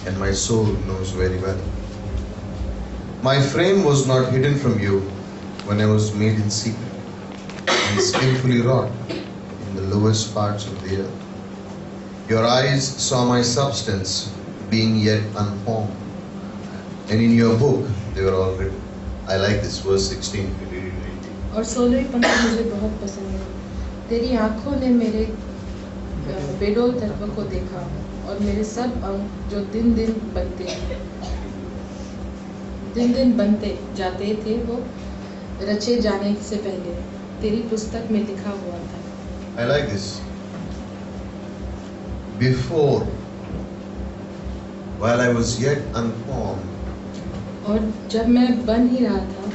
and my soul knows very well. My frame was not hidden from you when I was made in secret and skillfully wrought in the lowest parts of the earth. Your eyes saw my substance being yet unformed, and in your book they were all written. I like this verse 16. If you read it in 18. और 16वीं पंक्ति मुझे बहुत पसंद है। तेरी आंखों ने मेरे बेडोल तत्व को देखा और मेरे सब अंग जो दिन दिन बनते जाते थे वो रचे जाने से पहले तेरी पुस्तक में लिखा हुआ था। I like this. Before, while I was yet unformed, और जब मैं बन ही रहा था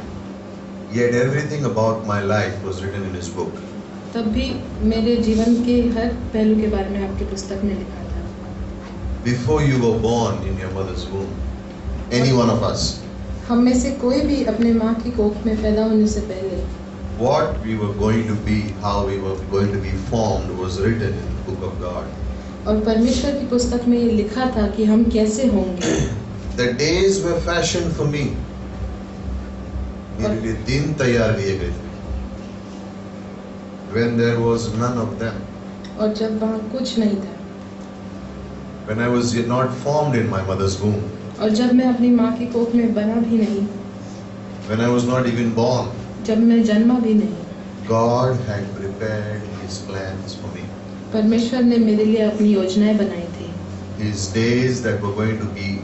yet everything about my life was written in His book. तब भी मेरे जीवन के हर पहलू के बारे में आपकी पुस्तक में लिखा था। Before you were born in your mother's womb, any one of us, हम में से कोई भी अपने माँ की कोख में पैदा होने से पहले what we were going to be, how we were going to be formed was written in the book of God. और परमेश्वर की पुस्तक में ये लिखा था कि हम कैसे होंगे। The days were fashioned for me. मेरे लिए दिन तैयार किए गए थे. When there was none of them. और जब वहाँ कुछ नहीं था When I was yet not formed in my mother's womb. और जब मैं अपनी माँ की कोख में बना भी नहीं, When I was not even born. जब मैं जन्मा भी नहीं, God had prepared His plans for me. परमेश्वर ने मेरे लिए अपनी योजनाएं बनाई थी। His days that were going to be,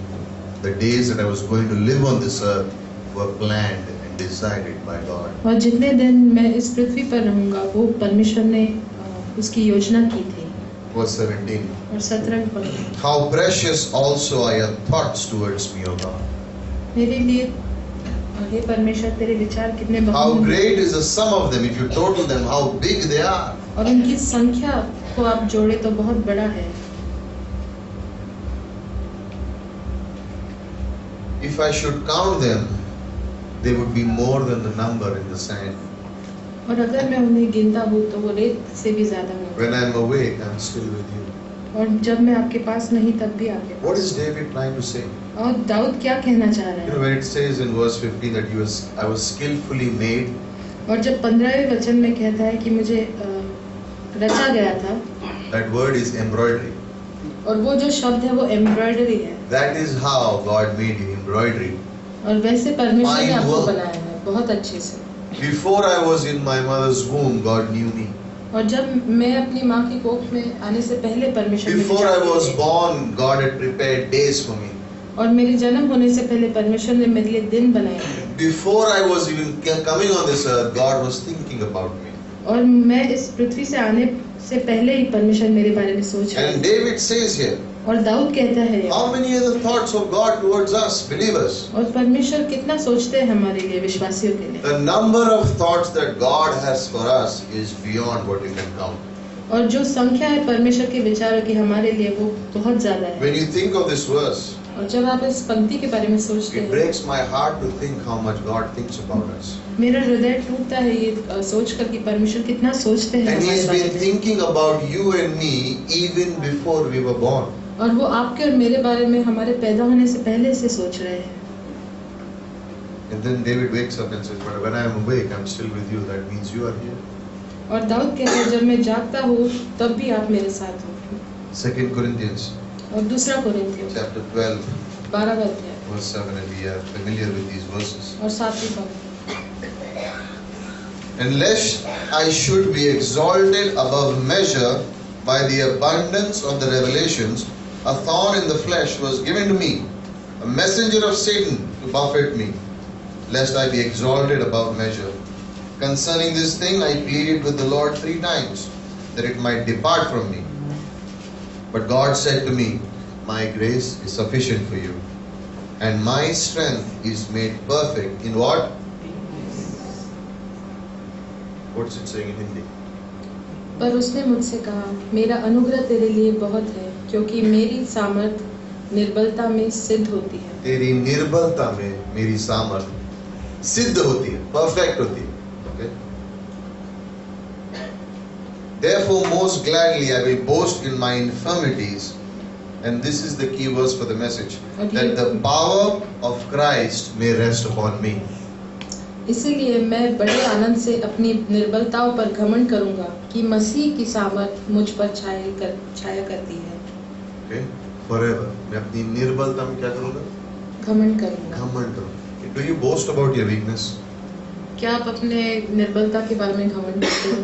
the days that I was going to live on this earth were planned and decided by God. और जितने दिन मैं इस पृथ्वी पर रहूंगा वो परमेश्वर ने उसकी योजना की थी। Verse 17. और 17वीं पंक्ति, How precious also are your thoughts towards me, O God. मेरे लिए हे परमेश्वर तेरे विचार कितने How बहुमूल्य great is the sum of them. If you total them, how big they are. और उनकी संख्या को आप जोड़े तो बहुत बड़ा है। If I should count them, they would be more than the number in the sand. और अगर मैं उन्हें गिनता हूँ तो वो रेत से भी ज्यादा होंगे। When I am awake, I am still with you. और जब मैं आपके पास नहीं तब भी आपके पास। What is David trying to say? और दाऊद क्या कहना चाह रहा You know, है? when it says in verse 15 that I was skillfully made, और जब 15वें वचन में कहता है कि मुझे रचा गया था, that word is embroidery. और वो जो शब्द है वो एम्ब्रॉयडरी है। That is how God made embroidery. और वैसे परमेश्वर ने Fine आपको work. बनाया है बहुत अच्छे से। Before I was in my mother's womb, God knew me. और जब मैं अपनी माँ की कोख में आने से पहले परमेश्वर ने Before मुझे I जान was लिया। born, God had prepared days for me. और मेरे जन्म होने से पहले परमेश्वर ने मेरे लिए दिन बनाए थे। Before I was even coming on this earth, God was thinking about me. और मैं इस पृथ्वी से आने से पहले ही परमेश्वर मेरे बारे में सोच रहा And है। David says here, और दाऊद कहता है how many are the thoughts of God towards us, believers? और परमेश्वर कितना सोचते हैं हमारे लिए, विश्वासियों के लिए। The number of thoughts that God has for us is beyond what you can count. और जो संख्या है परमेश्वर के विचारों की हमारे लिए वो बहुत ज्यादा है। When you think of this verse, और जब आप इस पंक्ति के बारे में सोचते it हैं, breaks my heart to think how much God thinks about us. मेरा हृदय टूटता है ये सोचकर कि परमेश्वर कितना सोचते हैं And हमारे He's बारे been में। thinking about you and me even before we were born. और वो आपके और मेरे बारे में हमारे पैदा होने से पहले से सोच रहे हैं। And then David wakes up and says, but when I am awake, I'm still with you. That means you are here. और दाऊद कहता है जब मैं जागता हूँ तब भी आप मेरे साथ हो। 2 Corinthians और दूसरा कोरिन्थियों chapter 12, 12वां अध्याय verse 7, and we are familiar with these verses. और 7वीं पंक्ति, And lest I should be exalted above measure by the abundance of the revelations, a thorn in the flesh was given to me, a messenger of Satan to buffet me, lest I be exalted above measure. Concerning this thing I pleaded with the Lord 3 times, that it might depart from me. But God said to me, my grace is sufficient for you, and my strength is made perfect in what? What's it saying in Hindi? पर उसने मुझसे कहा मेरा अनुग्रह तेरे लिए बहुत है क्योंकि मेरी सामर्थ निर्बलता में सिद्ध होती है। तेरी निर्बलता में मेरी सामर्थ सिद्ध होती है, परफेक्ट होती है। Okay? Therefore most gladly I will boast in my infirmities, And this is the key verse for the message, Okay. that the power of Christ may rest upon me. इसीलिए मैं बड़े आनंद से अपनी निर्बलताओं पर घमंड करूंगा कि मसीह की सामर्थ मुझ पर छाया करती है। Okay? Forever. मैं अपनी निर्बलता में क्या करूंगा? घमंड करूंगा। घमंड करूंगा। Do you boast about your weakness? क्या आप अपने निर्बलता के बारे में घमंड करते हो?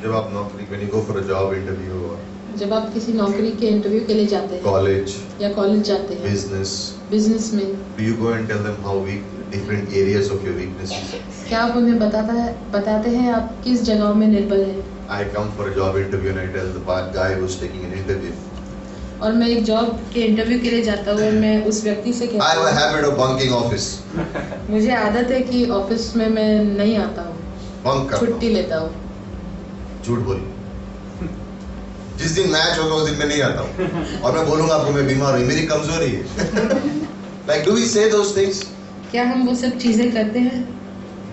जब आप नौकरी, when you go for a job interview or जब आप किसी नौकरी के इंटरव्यू के लिए जाते हैं college, या कॉलेज जाते हैं, बिजनेस में, do you go and tell them how weak, different areas of your weaknesses? क्या आप उन्हें बताते हैं आप किस जगहों में निर्बल हैं? I come for a job interview and I tell the guy who's taking an interview, और मैं एक जॉब के इंटरव्यू के लिए जाता हूँ और मैं उस व्यक्ति से I कहता have a हूँ, habit of bunking office. मुझे आदत है कि ऑफिस में मैं नहीं आता हूँ, Bunk करता छुट्टी हूँ। लेता हूँ। झूठ बोल। जिस दिन मैच होगा उस दिन मैं नहीं आता हूँ और मैं बोलूंगा आपको मैं बीमार हूँ, मेरी कमजोरी है। Like, do we say those things? क्या हम वो सब चीजें करते हैं?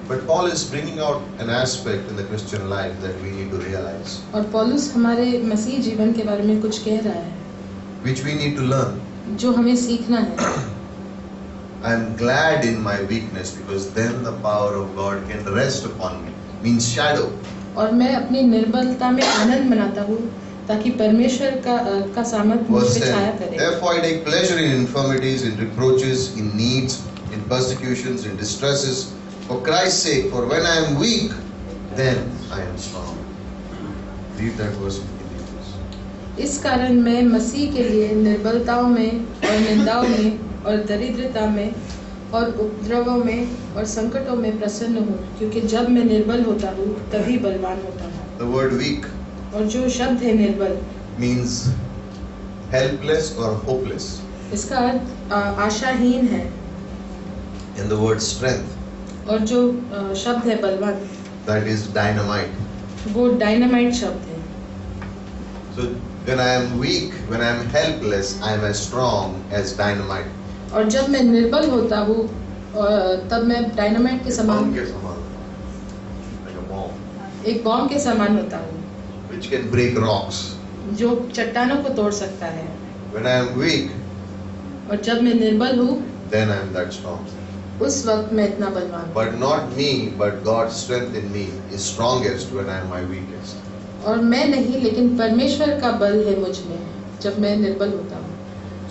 But Paul is bringing out an aspect in the Christian life that we need to realize, और पौलुस हमारे मसीह जीवन के बारे में कुछ कह रहा है which we need to learn. जो हमें सीखना है। I am glad in my weakness because then the power of God can rest upon me. Means shadow. और मैं अपनी निर्बलता में आनंद मनाता हूँ ताकि परमेश्वर का सामर्थ मुझ Verse पे छाया 10. करे। Therefore I take pleasure in infirmities, in reproaches, in needs, in persecutions, in distresses, for Christ's sake. For when I am weak, then I am strong. Read that verse with me, please. इस कारण मैं मसीह के लिए निर्बलताओं में और निंदाओं में और दरिद्रता में और उपद्रवों में और संकटों में प्रसन्न हूँ, क्योंकि जब मैं निर्बल होता हूँ तभी बलवान होता हूँ। The word weak और जो शब्द है निर्बल, means helpless or hopeless. इसका अर्थ आशाहीन है। And the word strength, और जो शब्द है बलवान, that is dynamite. वो डायनामाइट शब्द है। So when I am weak, when I am helpless, I am as strong as dynamite. और जब मैं निर्बल होता हूँ तब मैं डायनामाइट के समान, Bomb के समान, like a bomb, एक बॉम्ब के समान होता हूँ which can break rocks. जो चट्टानों को तोड़ सकता है। When I am weak, और जब मैं निर्बल हूँ then I am that strong. उस वक्त मैं इतना बलवान हूँ। But not me, but God's strength in me is strongest when I am my weakest. और मैं नहीं, लेकिन परमेश्वर का बल है मुझ में जब मैं निर्बल होता हूँ।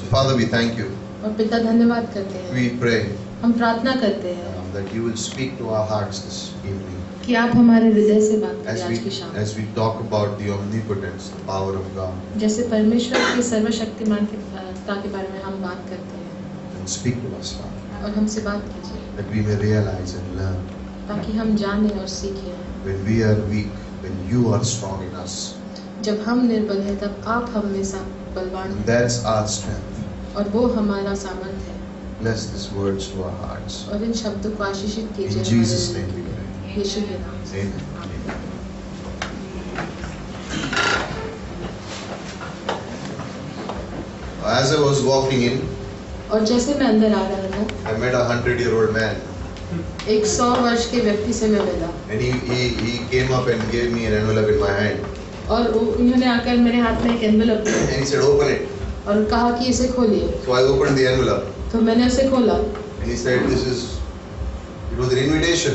So Father, we thank you. और पिता धन्यवाद करते हैं, We pray हम प्रार्थना करते हैं that you will speak to our hearts this evening कि आप हमारे हृदय से बात करें आज की शाम। as we talk about the omnipotence, the power of God, जैसे परमेश्वर की सर्वशक्तिमान के बारे में हम बात करते हैं, and speak to us, Father, और हमसे बात कीजिए that we may realize and learn ताकि हम जानें और सीखें। when we are weak, when you are strong in us. जब हम निर्बल हैं तब आप हम में बलवान And हैं that's our strength. और वो हमारा सामर्थ है। Bless these words to our hearts. और इन शब्दों को आशीषित In कीजिए Jesus' हमारे name we pray. यीशु के नाम से। Amen. As I was walking in, और जैसे मैं अंदर आ रहा था, I met a 100-year-old man, एक 100 वर्ष के व्यक्ति से मैं मिला and he came up and gave me an envelope in my hand, और उन्होंने आकर मेरे हाथ में एक एनवेलप दिया and he said, "Open it." और कहा कि इसे खोलिए। So I opened the envelope, तो मैंने उसे खोला and he said, "It was an invitation."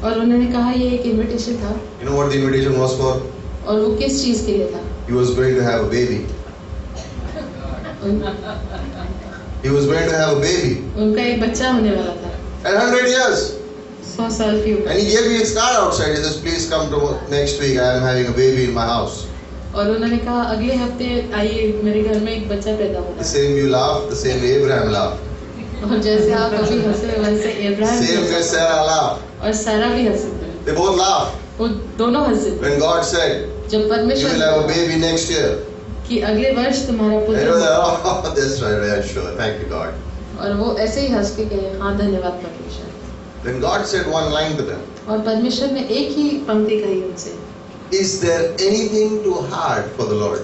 और उन्होंने कहा ये एक इनविटेशन था। You know what the invitation was for? और वो किस चीज के लिए था? He was going to have a baby. He was going to have a baby. उनका एक बच्चा होने वाला था। And 100 years. 100 साल की उम्र। And he gave me his card outside. He says, "Please come to next week. I am having a baby in my house." और उन्होंने कहा अगले हफ्ते आइए, मेरे घर में एक बच्चा पैदा होना The है। same you laughed, the same Abraham laughed. और जैसे आप अभी हंसे वैसे इब्राहिम भी Same way हंसे Sarah laughed. और सारा भी हंसे थे। They both laughed. वो दोनों हंसे थे। When God said, जब "You परमेश्वर will have a baby next year." कि अगले वर्ष तुम्हारा And पुत्र he was like, "Oh, that's right. Yeah, sure. Thank you, God." और वो ऐसे ही हंस के कहे हाँ धन्यवाद परमेश्वर। Then God said one line to them. और परमेश्वर ने एक ही पंक्ति कही उनसे, Is there anything too hard for the Lord?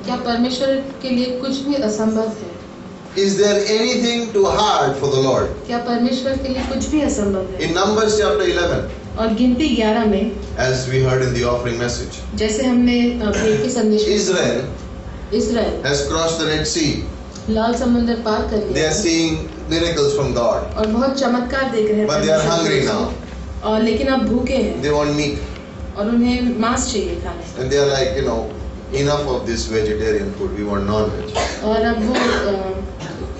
क्या परमेश्वर के लिए कुछ भी असंभव है? Is there anything too hard for the Lord? क्या परमेश्वर के लिए कुछ भी असंभव है? In Numbers chapter 11, और गिनती 11 में as we heard in the offering message, जैसे हमने भेंट के संदेश में Israel Israel has crossed the Red Sea. लाल समुद्र पार कर They लिया are seeing miracles from God. और बहुत चमत्कार देख रहे हैं But they are परमेश्वर hungry की now. ओर से। और लेकिन अब भूखे हैं They want meat. और उन्हें मांस चाहिए खाने And they are like, enough of this vegetarian food. We want non-veg. और अब वो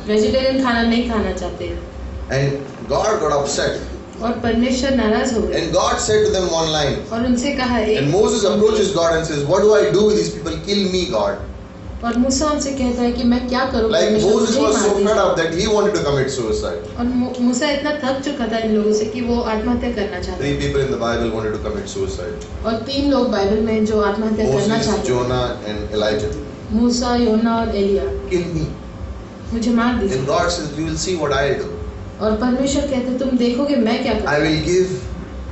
वेजिटेरियन खाना नहीं खाना चाहते And God got upset. और परमेश्वर नाराज हो गए And God said to them one line. और उनसे कहा And Moses approaches God and says, "What do I do with these people? Kill me, God." और मूसा उनसे कहता है कि मैं क्या करूं Like परमेश्वर, Moses मुझे ही was so मार fed दीजिए। up that he wanted to commit suicide. और मूसा इतना थक चुका था इन लोगों से कि वो आत्महत्या करना चाहता 3 people in the Bible wanted to commit suicide. और 3 लोग बाइबल में जो आत्महत्या करना Moses, चाहते Jonah, and Elijah. मूसा, योना और एलिया। Kill me. मुझे मार दीजिए। And God says, "You will see what I'll do. और परमेश्वर कहते तुम देखोगे मैं क्या I करूंगा। will give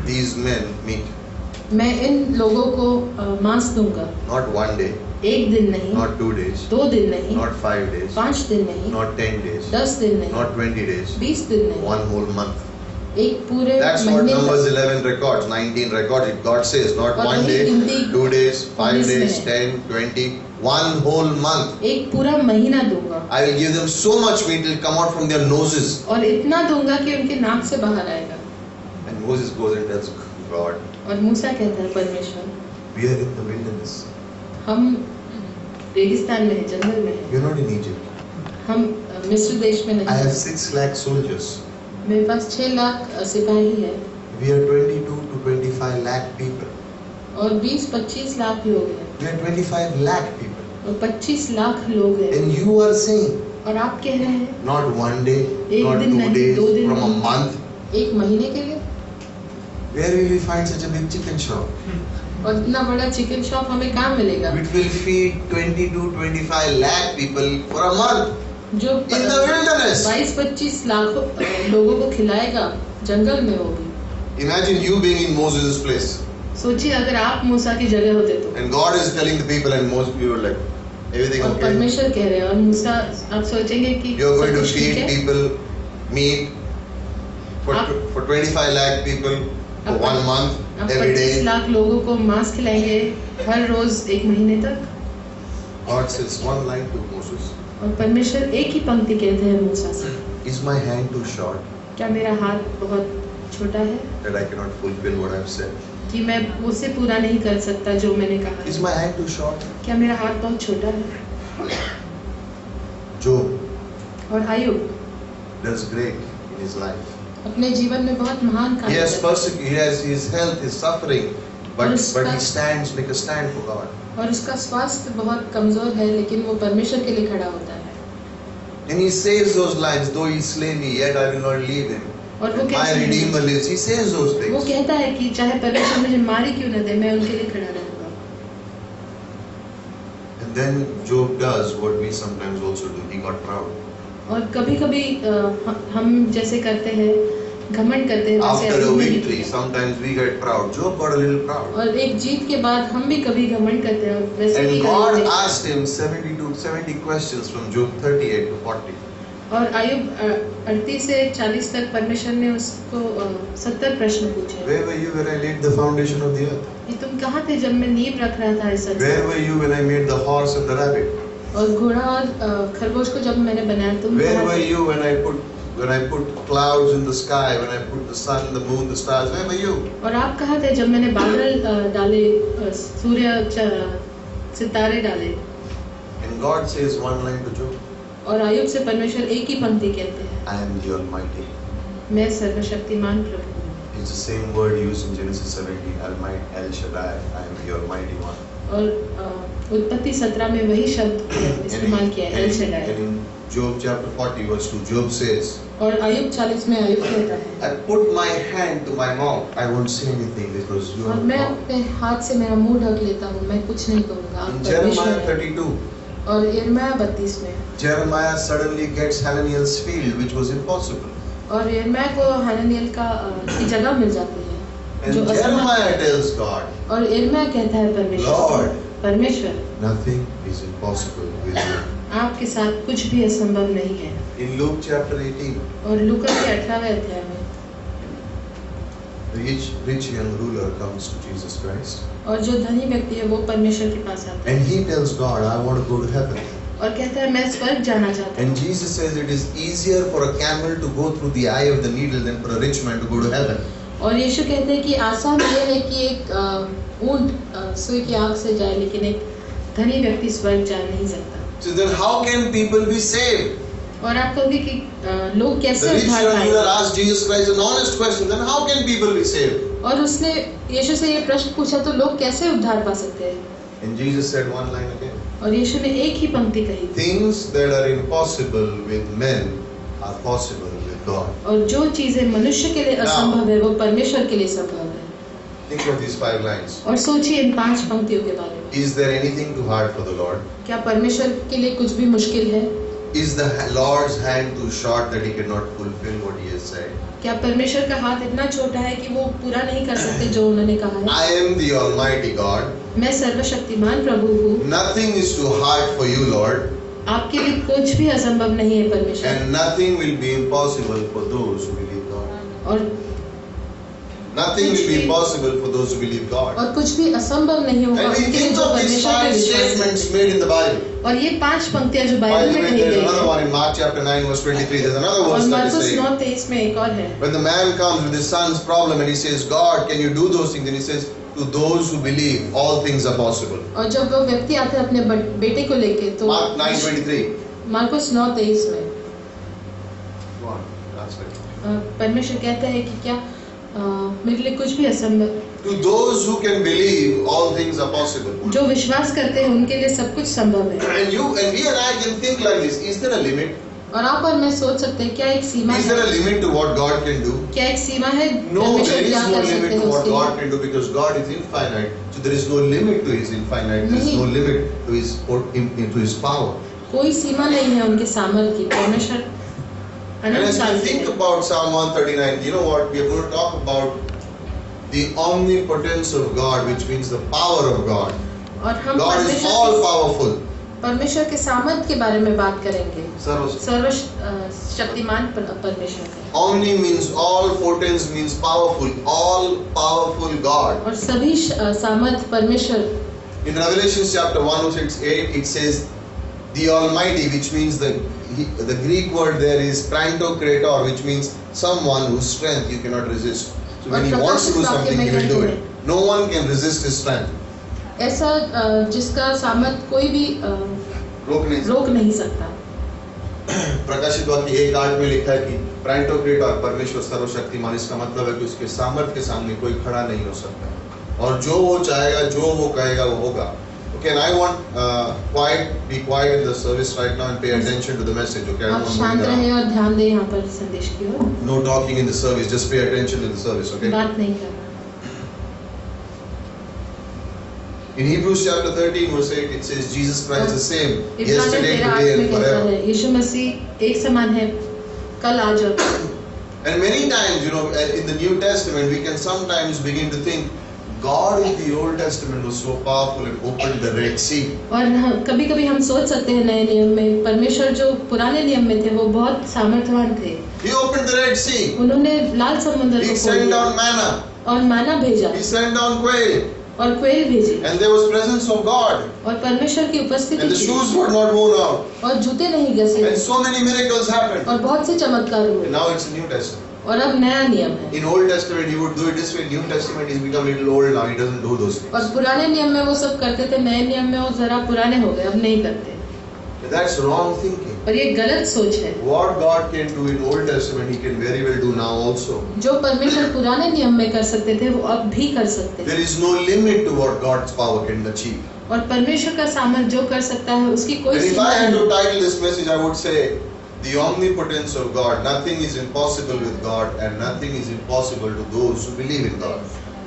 these men meat. मैं इन लोगों को मांस दूंगा। Not 1 day, एक दिन नहीं, not 2 days, 2 दिन नहीं, not 5 days, 5 दिन नहीं, not 10 days, 10 दिन नहीं, not 20 days, 20 दिन नहीं, 1 whole month." एक पूरे That's what महीने Numbers तक। 11 records, 19 records. God says, not और 1 वही day, गिनती 2 days, 5 19 days, में। 10, 20, 1 whole month. एक पूरा महीना दूंगा I will give them so much meat it will come out from their noses. और इतना दूंगा कि उनके नाक से बाहर आएगा। And Moses goes and tells God, और मूसा कहता है परमेश्वर, "We are in the wilderness. हम रेगिस्तान में हैं, जंगल में हैं, We are not in Egypt. हम मिस्र देश में I नहीं have हैं। 6 lakh soldiers. मेरे पास 6 लाख सिपाही है We are 22 to 25 lakh people. और 20-25 लाख लोग हैं We are 25 lakh people. और 25 लाख लोग हैं And you are saying, और आप कह रहे हैं not 1 day, एक not दिन 2 नहीं, days, 2 दिन from a नहीं, month. एक महीने के लिए। Where will we find such a big chicken shop? और इतना बड़ा चिकन शॉप हमें कहाँ मिलेगा It will feed 20 to 25 lakh people for a month जो in the wilderness. 22-25 लाख लोगों को खिलाएगा जंगल में। वो भी Imagine you being in Moses' place. सोचिए अगर आप मूसा की जगह होते तो। And God is telling the people and most people are like, everything और okay? परमेश्वर कह रहे हैं और मूसा आप सोचेंगे कि You're going सब to कुछ ठीक feed है। people meat for, आप- for 25 lakh people for आप- 1 month, आप every 25 day. लाख लोगों को मांस खिलाएंगे हर रोज 1 महीने तक। God says one line to Moses. और परमेश्वर एक ही पंक्ति कहते हैं मूसा से, Is my hand too short क्या मेरा हाथ बहुत छोटा है that I cannot fulfill what I've said? कि मैं उससे पूरा नहीं कर सकता जो मैंने कहा Is है? my hand too short? क्या मेरा हाथ बहुत छोटा है? Job और Ayub does great in his life. अपने जीवन में बहुत महान He कार्य has करता है persecuted, his health is suffering, but उसका- he stands, make a stand for God. और उसका स्वास्थ्य बहुत कमजोर है लेकिन वो परमेश्वर के लिए खड़ा होता है। And he says those lines, "Though he slay me, yet I will not leave him. और वो And my कैसे Redeemer lives." He says those वो things. कहता है कि चाहे परमेश्वर मुझे मारी क्यों न दे मैं उनके लिए खड़ा रहूंगा। And then Job does what we sometimes also do. He got proud. और कभी-कभी हम जैसे करते हैं घमंड करते हैं वैसे After a आयुब ने भी victory, किया। sometimes we get proud. Job got a little proud. और एक जीत के बाद हम भी कभी घमंड करते हैं और वैसे ही And God आयुब ने- asked him 70 questions from Job 38 to 40. और आयुब 38 से 40 तक परमेश्वर ने उसको 70 प्रश्न पूछे। Where were you when I laid the foundation of the earth? ये तुम कहाँ थे जब मैं नींव रख रहा था इस Where संसार were you when I made the horse and the rabbit? और घोड़ा और खरगोश को जब मैंने बनाया तुम Where कहाँ were थे? you when I put clouds in the sky, when I put the sun, the moon, the stars? Where were you? और आप कहाँ थे जब मैंने बादल डाले सूर्य सितारे डाले? And God says one line to Job, और आयुब से परमेश्वर एक ही पंक्ति कहते हैं, "I am the Almighty." मैं सर्वशक्तिमान प्रभु हूँ। It's the same word used in Genesis 17, Almighty, El Shaddai. I am the Almighty One. और उत्पत्ति 17 में वही शब्द इस्तेमाल किया है, L Shaddai. And in Job chapter 40 verse 2, Job says, और आयुब 40 में आयुब कहता है, "I put my hand to my mouth. I won't say anything because you और are मैं God." अपने हाथ से मेरा मुंह ढक लेता हूँ, मैं कुछ नहीं कहूँगा, आप In परमेश्वर Jeremiah हैं। 32, और यिर्मयाह 32 में Jeremiah suddenly gets Hananiel's field, which was impossible. और यिर्मयाह को हननियल की जगह मिल जाती है And जो असंभव Jeremiah है। tells God, और यिर्मयाह कहता है परमेश्वर Lord, से, परमेश्वर "Nothing is impossible with you." आपके साथ कुछ भी असंभव नहीं है। In Luke chapter 18, और लूका के 18वें अध्याय में the rich young ruler comes to Jesus Christ. और जो धनी व्यक्ति है वो परमेश्वर के पास आता है And he tells God, "I want to go to heaven." और कहता है मैं स्वर्ग जाना चाहता हूँ। And Jesus says it is easier for a camel to go through the eye of the needle than for a rich man to go to heaven. और यीशु कहते हैं कि आसान ये है कि एक ऊंट सुई की आंख से जाए, लेकिन एक धनी व्यक्ति स्वर्ग जा नहीं सकता। So then how can people be saved? और आप कहोगे कि लोग The कैसे rich उद्धार young ruler पाएंगे? asked Jesus Christ an honest question. Then how can people be saved? और उसने यीशु से ये प्रश्न पूछा, तो लोग कैसे उद्धार पा सकते हैं? And Jesus said one line again. और यीशु ने एक ही पंक्ति कही, Things that are impossible with men are possible with God. और जो चीजें मनुष्य के लिए असंभव है वो परमेश्वर के लिए संभव है। Think of these 5 lines. और सोचिए इन 5 पंक्तियों के बारे में। Is there anything too hard for the Lord? क्या परमेश्वर के लिए कुछ भी मुश्किल है? Is the Lord's hand too short that He cannot fulfill what He has said? क्या परमेश्वर का हाथ इतना छोटा है कि वो पूरा नहीं कर सकते जो उन्होंने कहा है? I am the Almighty God. मैं सर्वशक्तिमान प्रभु हूँ। Nothing is too hard for you, Lord. आपके लिए कुछ भी असंभव नहीं है परमेश्वर। And nothing will be impossible for those who believe God. और Nothing will be impossible for those who believe God. और कुछ भी असंभव नहीं होगा And we उनके लिए think जो of these परमेश्वर पे 5 विश्वास statements करते made in the Bible. हैं। और ये 5 पंक्तियां जो By बाइबल the में way, कही there's गई another हैं। one in Mark chapter 9 verse 23. There's another और verse that is Marcus saying, 9:23 में एक और है। when the man comes with his son's problem and he says, God, can you do those things? Then he says, to those who believe, all things are possible. और जब वो व्यक्ति आता है अपने बेटे को लेके, तो Mark 9:23. मार्कुस 9:23 में Go on, translate. परमेश्वर कहता है कि क्या मेरे लिए कुछ भी असंभव, To those who can believe, all things are possible. जो विश्वास करते हैं उनके लिए सब कुछ संभव है। And we and I can think like this. Is there a limit? और आप और मैं सोच सकते हैं क्या एक सीमा Is there a है? limit to what God can do? क्या एक सीमा है? No, there परमेश्वर is क्या no कर सकते limit हैं to what उसके लिए? God can do because God is infinite. So there is no limit to His infinite. There is no नहीं। limit to His power. कोई सीमा नहीं है उनके सामर्थ्य की। परमेश्वर And अनंत as काल we से think है। about Psalm 139, you know what? We are going to talk about the omnipotence of God, which means the power of God. और हम God is all powerful. परमेश्वर के सामर्थ्य के बारे में बात करेंगे। Sarva शक्तिमान परमेश्वर का। Omni means all, potence means powerful, all powerful God. और सभी सामर्थ्य परमेश्वर। In Revelation chapter 1 verse 8 it says the Almighty, which means the Greek word there is Pantocrator, which means someone whose strength you cannot resist. So when He wants to do something, He will do it. No one can resist His strength. ऐसा जिसका सामर्थ्य कोई भी रोक नहीं सकता। प्रकाशित वाक्य 1:8 में लिखा है कि Pantocrator परमेश्वर सर्वशक्तिमान, इसका मतलब है कि उसके सामर्थ्य के सामने कोई खड़ा नहीं हो सकता और जो वो चाहेगा, जो वो कहेगा, वो होगा। Okay, and I want be quiet in the service right now and pay attention to the message. Okay, I आप don't want शांत to रहें और ध्यान दें यहाँ पर संदेश की ओर। no talking in the service. Just pay attention to the service. Okay. बात नहीं करना। In Hebrews chapter 13 verse 8 it says Jesus Christ is the same इब्रानियों yesterday, 13:8 today, में and कहता forever. है यीशु मसीह एक समान है कल, आज और कल। And many times, you know, in the New Testament, we can sometimes begin to think God in the Old Testament was so powerful and opened the Red Sea. और कभी-कभी हम सोच सकते हैं नए नियम में परमेश्वर जो पुराने नियम में थे वो बहुत सामर्थ्यवान थे। He opened the Red Sea. उन्होंने लाल समुद्र He को खोल sent दिया down manna. और माना भेजा He sent down quail. और क्वेल भेजी And there was presence of God. और परमेश्वर की उपस्थिति And the थी shoes were not worn out. और जूते नहीं घसे And so many miracles happened. और बहुत से चमत्कार And हुए। now it's the New Testament. और अब नया नियम है। In Old Testament, he would do it this way. New Testament, he's become a little old now. He doesn't do those और things. पुराने नियम में वो सब करते थे, नए नियम में वो जरा पुराने हो गए, अब नहीं करते। That's wrong thinking. और ये गलत सोच है। What God can do in Old Testament, He can very well do now also. जो परमेश्वर पुराने नियम में कर सकते थे वो अब भी कर सकते हैं। There is no limit to what God's power can achieve. और परमेश्वर का सामर्थ्य जो कर सकता है उसकी कोई And if Seema I had to नहीं। title this message, I would say the omnipotence of God. Nothing is impossible with God, and nothing is impossible to those who believe in God.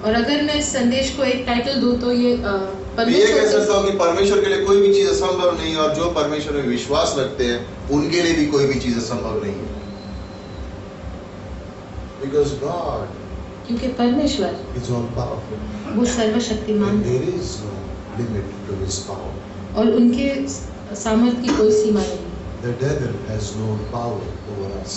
और अगर मैं इस संदेश को एक title दूं तो ये मैं ये कह सकता हूँ कि परमेश्वर के लिए कोई भी चीज असंभव नहीं है और जो परमेश्वर में विश्वास रखते हैं उनके लिए भी कोई भी चीज असंभव नहीं है। Because God क्योंकि परमेश्वर is all powerful. वो सर्वशक्तिमान And है there is no limit to His power. और उनके सामर्थ्य की कोई सीमा नहीं। The devil has no power over us.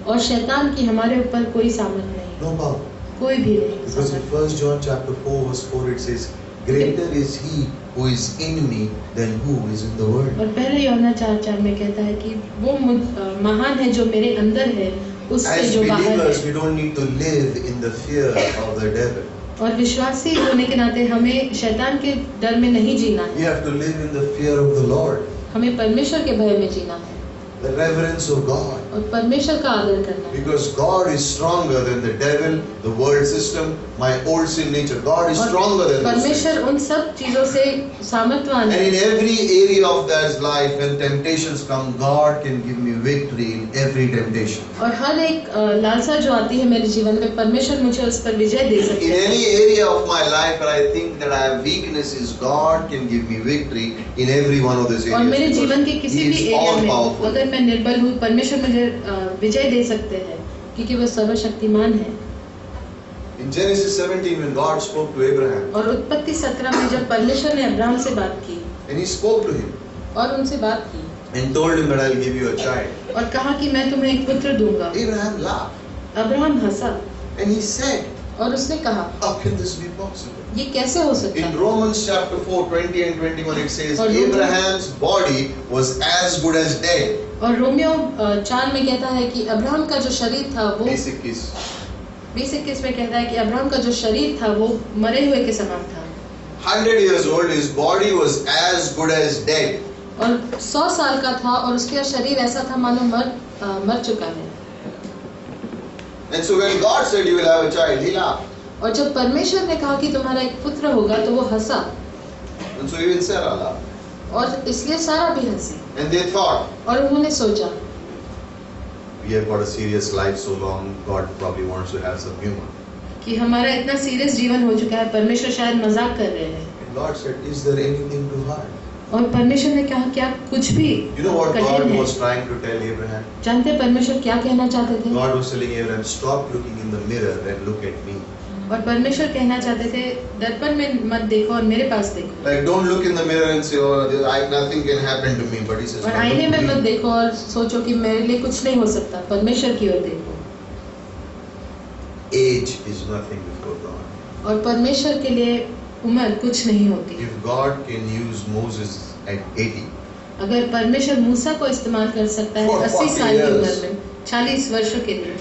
और शैतान की हमारे ऊपर कोई सामर्थ्य नहीं, No power. कोई भी नहीं Because in सामर्थ्य। 1 John chapter 4 verse 4 it says, greater is He who is in me than who is in the world. और पहले यूहन्ना 4:4 में कहता है कि वो महान है जो मेरे अंदर है उससे As जो बाहर believers, है। we don't need to live in the fear of the devil. और विश्वासी होने के नाते हमें शैतान के डर में नहीं जीना We है, have to live in the fear of the Lord, हमें परमेश्वर के भय में जीना है the reverence of God. और परमेश्वर का आदर करना है। Because God is stronger than the devil, the world system, my old sin nature. God is stronger than those things. परमेश्वर उन सब चीजों से सामर्थ्यवान And है in every area of that life, when temptations come, God can give me victory in every temptation. और हर एक लालसा जो आती है मेरे जीवन में परमेश्वर मुझे उस पर विजय दे सकते In हैं। any area of my life where I think that I have weaknesses, God can give me victory in every one of those और मेरे areas. जीवन के किसी He भी is एरिया all में powerful. अगर मैं निर्बल हूँ परमेश्वर मुझे विजय दे सकते हैं क्योंकि वो सर्वशक्तिमान है। In Genesis 17, when God spoke to Abraham, और उत्पत्ति 17 में जब परमेश्वर ने अब्राहम से बात की and He spoke to him और उनसे बात की and told him that I'll give you a child, और कहा कि मैं तुम्हें एक पुत्र दूंगा, Abraham laughed Abraham Hansa and he said, और उसने कहा how can this be possible? ये कैसे हो सकता In है। Romans chapter 4, 20 and 21, it says, और Abraham's body was as good as dead. और रोमियो 4 में कहता है कि अब्राहम का जो शरीर था वो Basic is 20:21 में कहता है कि अब्राहम का जो शरीर था वो मरे हुए के समान था 100 years old, his body was as good as dead. और 100 साल का था और उसका शरीर ऐसा था मानो मर चुका है। And so when God said you will have a child, he laughed. और जब परमेश्वर ने कहा कि तुम्हारा एक पुत्र होगा तो वो हंसा And so even Sarah laughed. और इसलिए सारा भी हंसी And they thought, और उन्होंने सोचा we have got a serious life so long, God probably wants to have some humor. कि हमारा इतना सीरियस जीवन हो चुका है, परमेश्वर शायद मजाक कर रहे हैं। And God said, is there anything too hard? और परमेश्वर ने कहा क्या कुछ भी You know what God कठिन है। was trying to tell Abraham? जानते हैं परमेश्वर क्या कहना चाहते थे? God was telling Abraham, stop looking in the mirror and look at me. और परमेश्वर कहना चाहते थे दर्पण में मत देखो और मेरे पास देखो। Like don't look in the mirror and say, oh, nothing can happen to me. But he says, और no, आईने look में to मत me. देखो और सोचो कि मेरे लिए कुछ नहीं हो सकता, परमेश्वर की ओर देखो। Age is nothing before God. और परमेश्वर के लिए उम्र कुछ नहीं होती। If God can use Moses at 80, अगर परमेश्वर मूसा को इस्तेमाल कर सकता है For 80 साल 40 की उम्र years. में 40 वर्षों के लिए,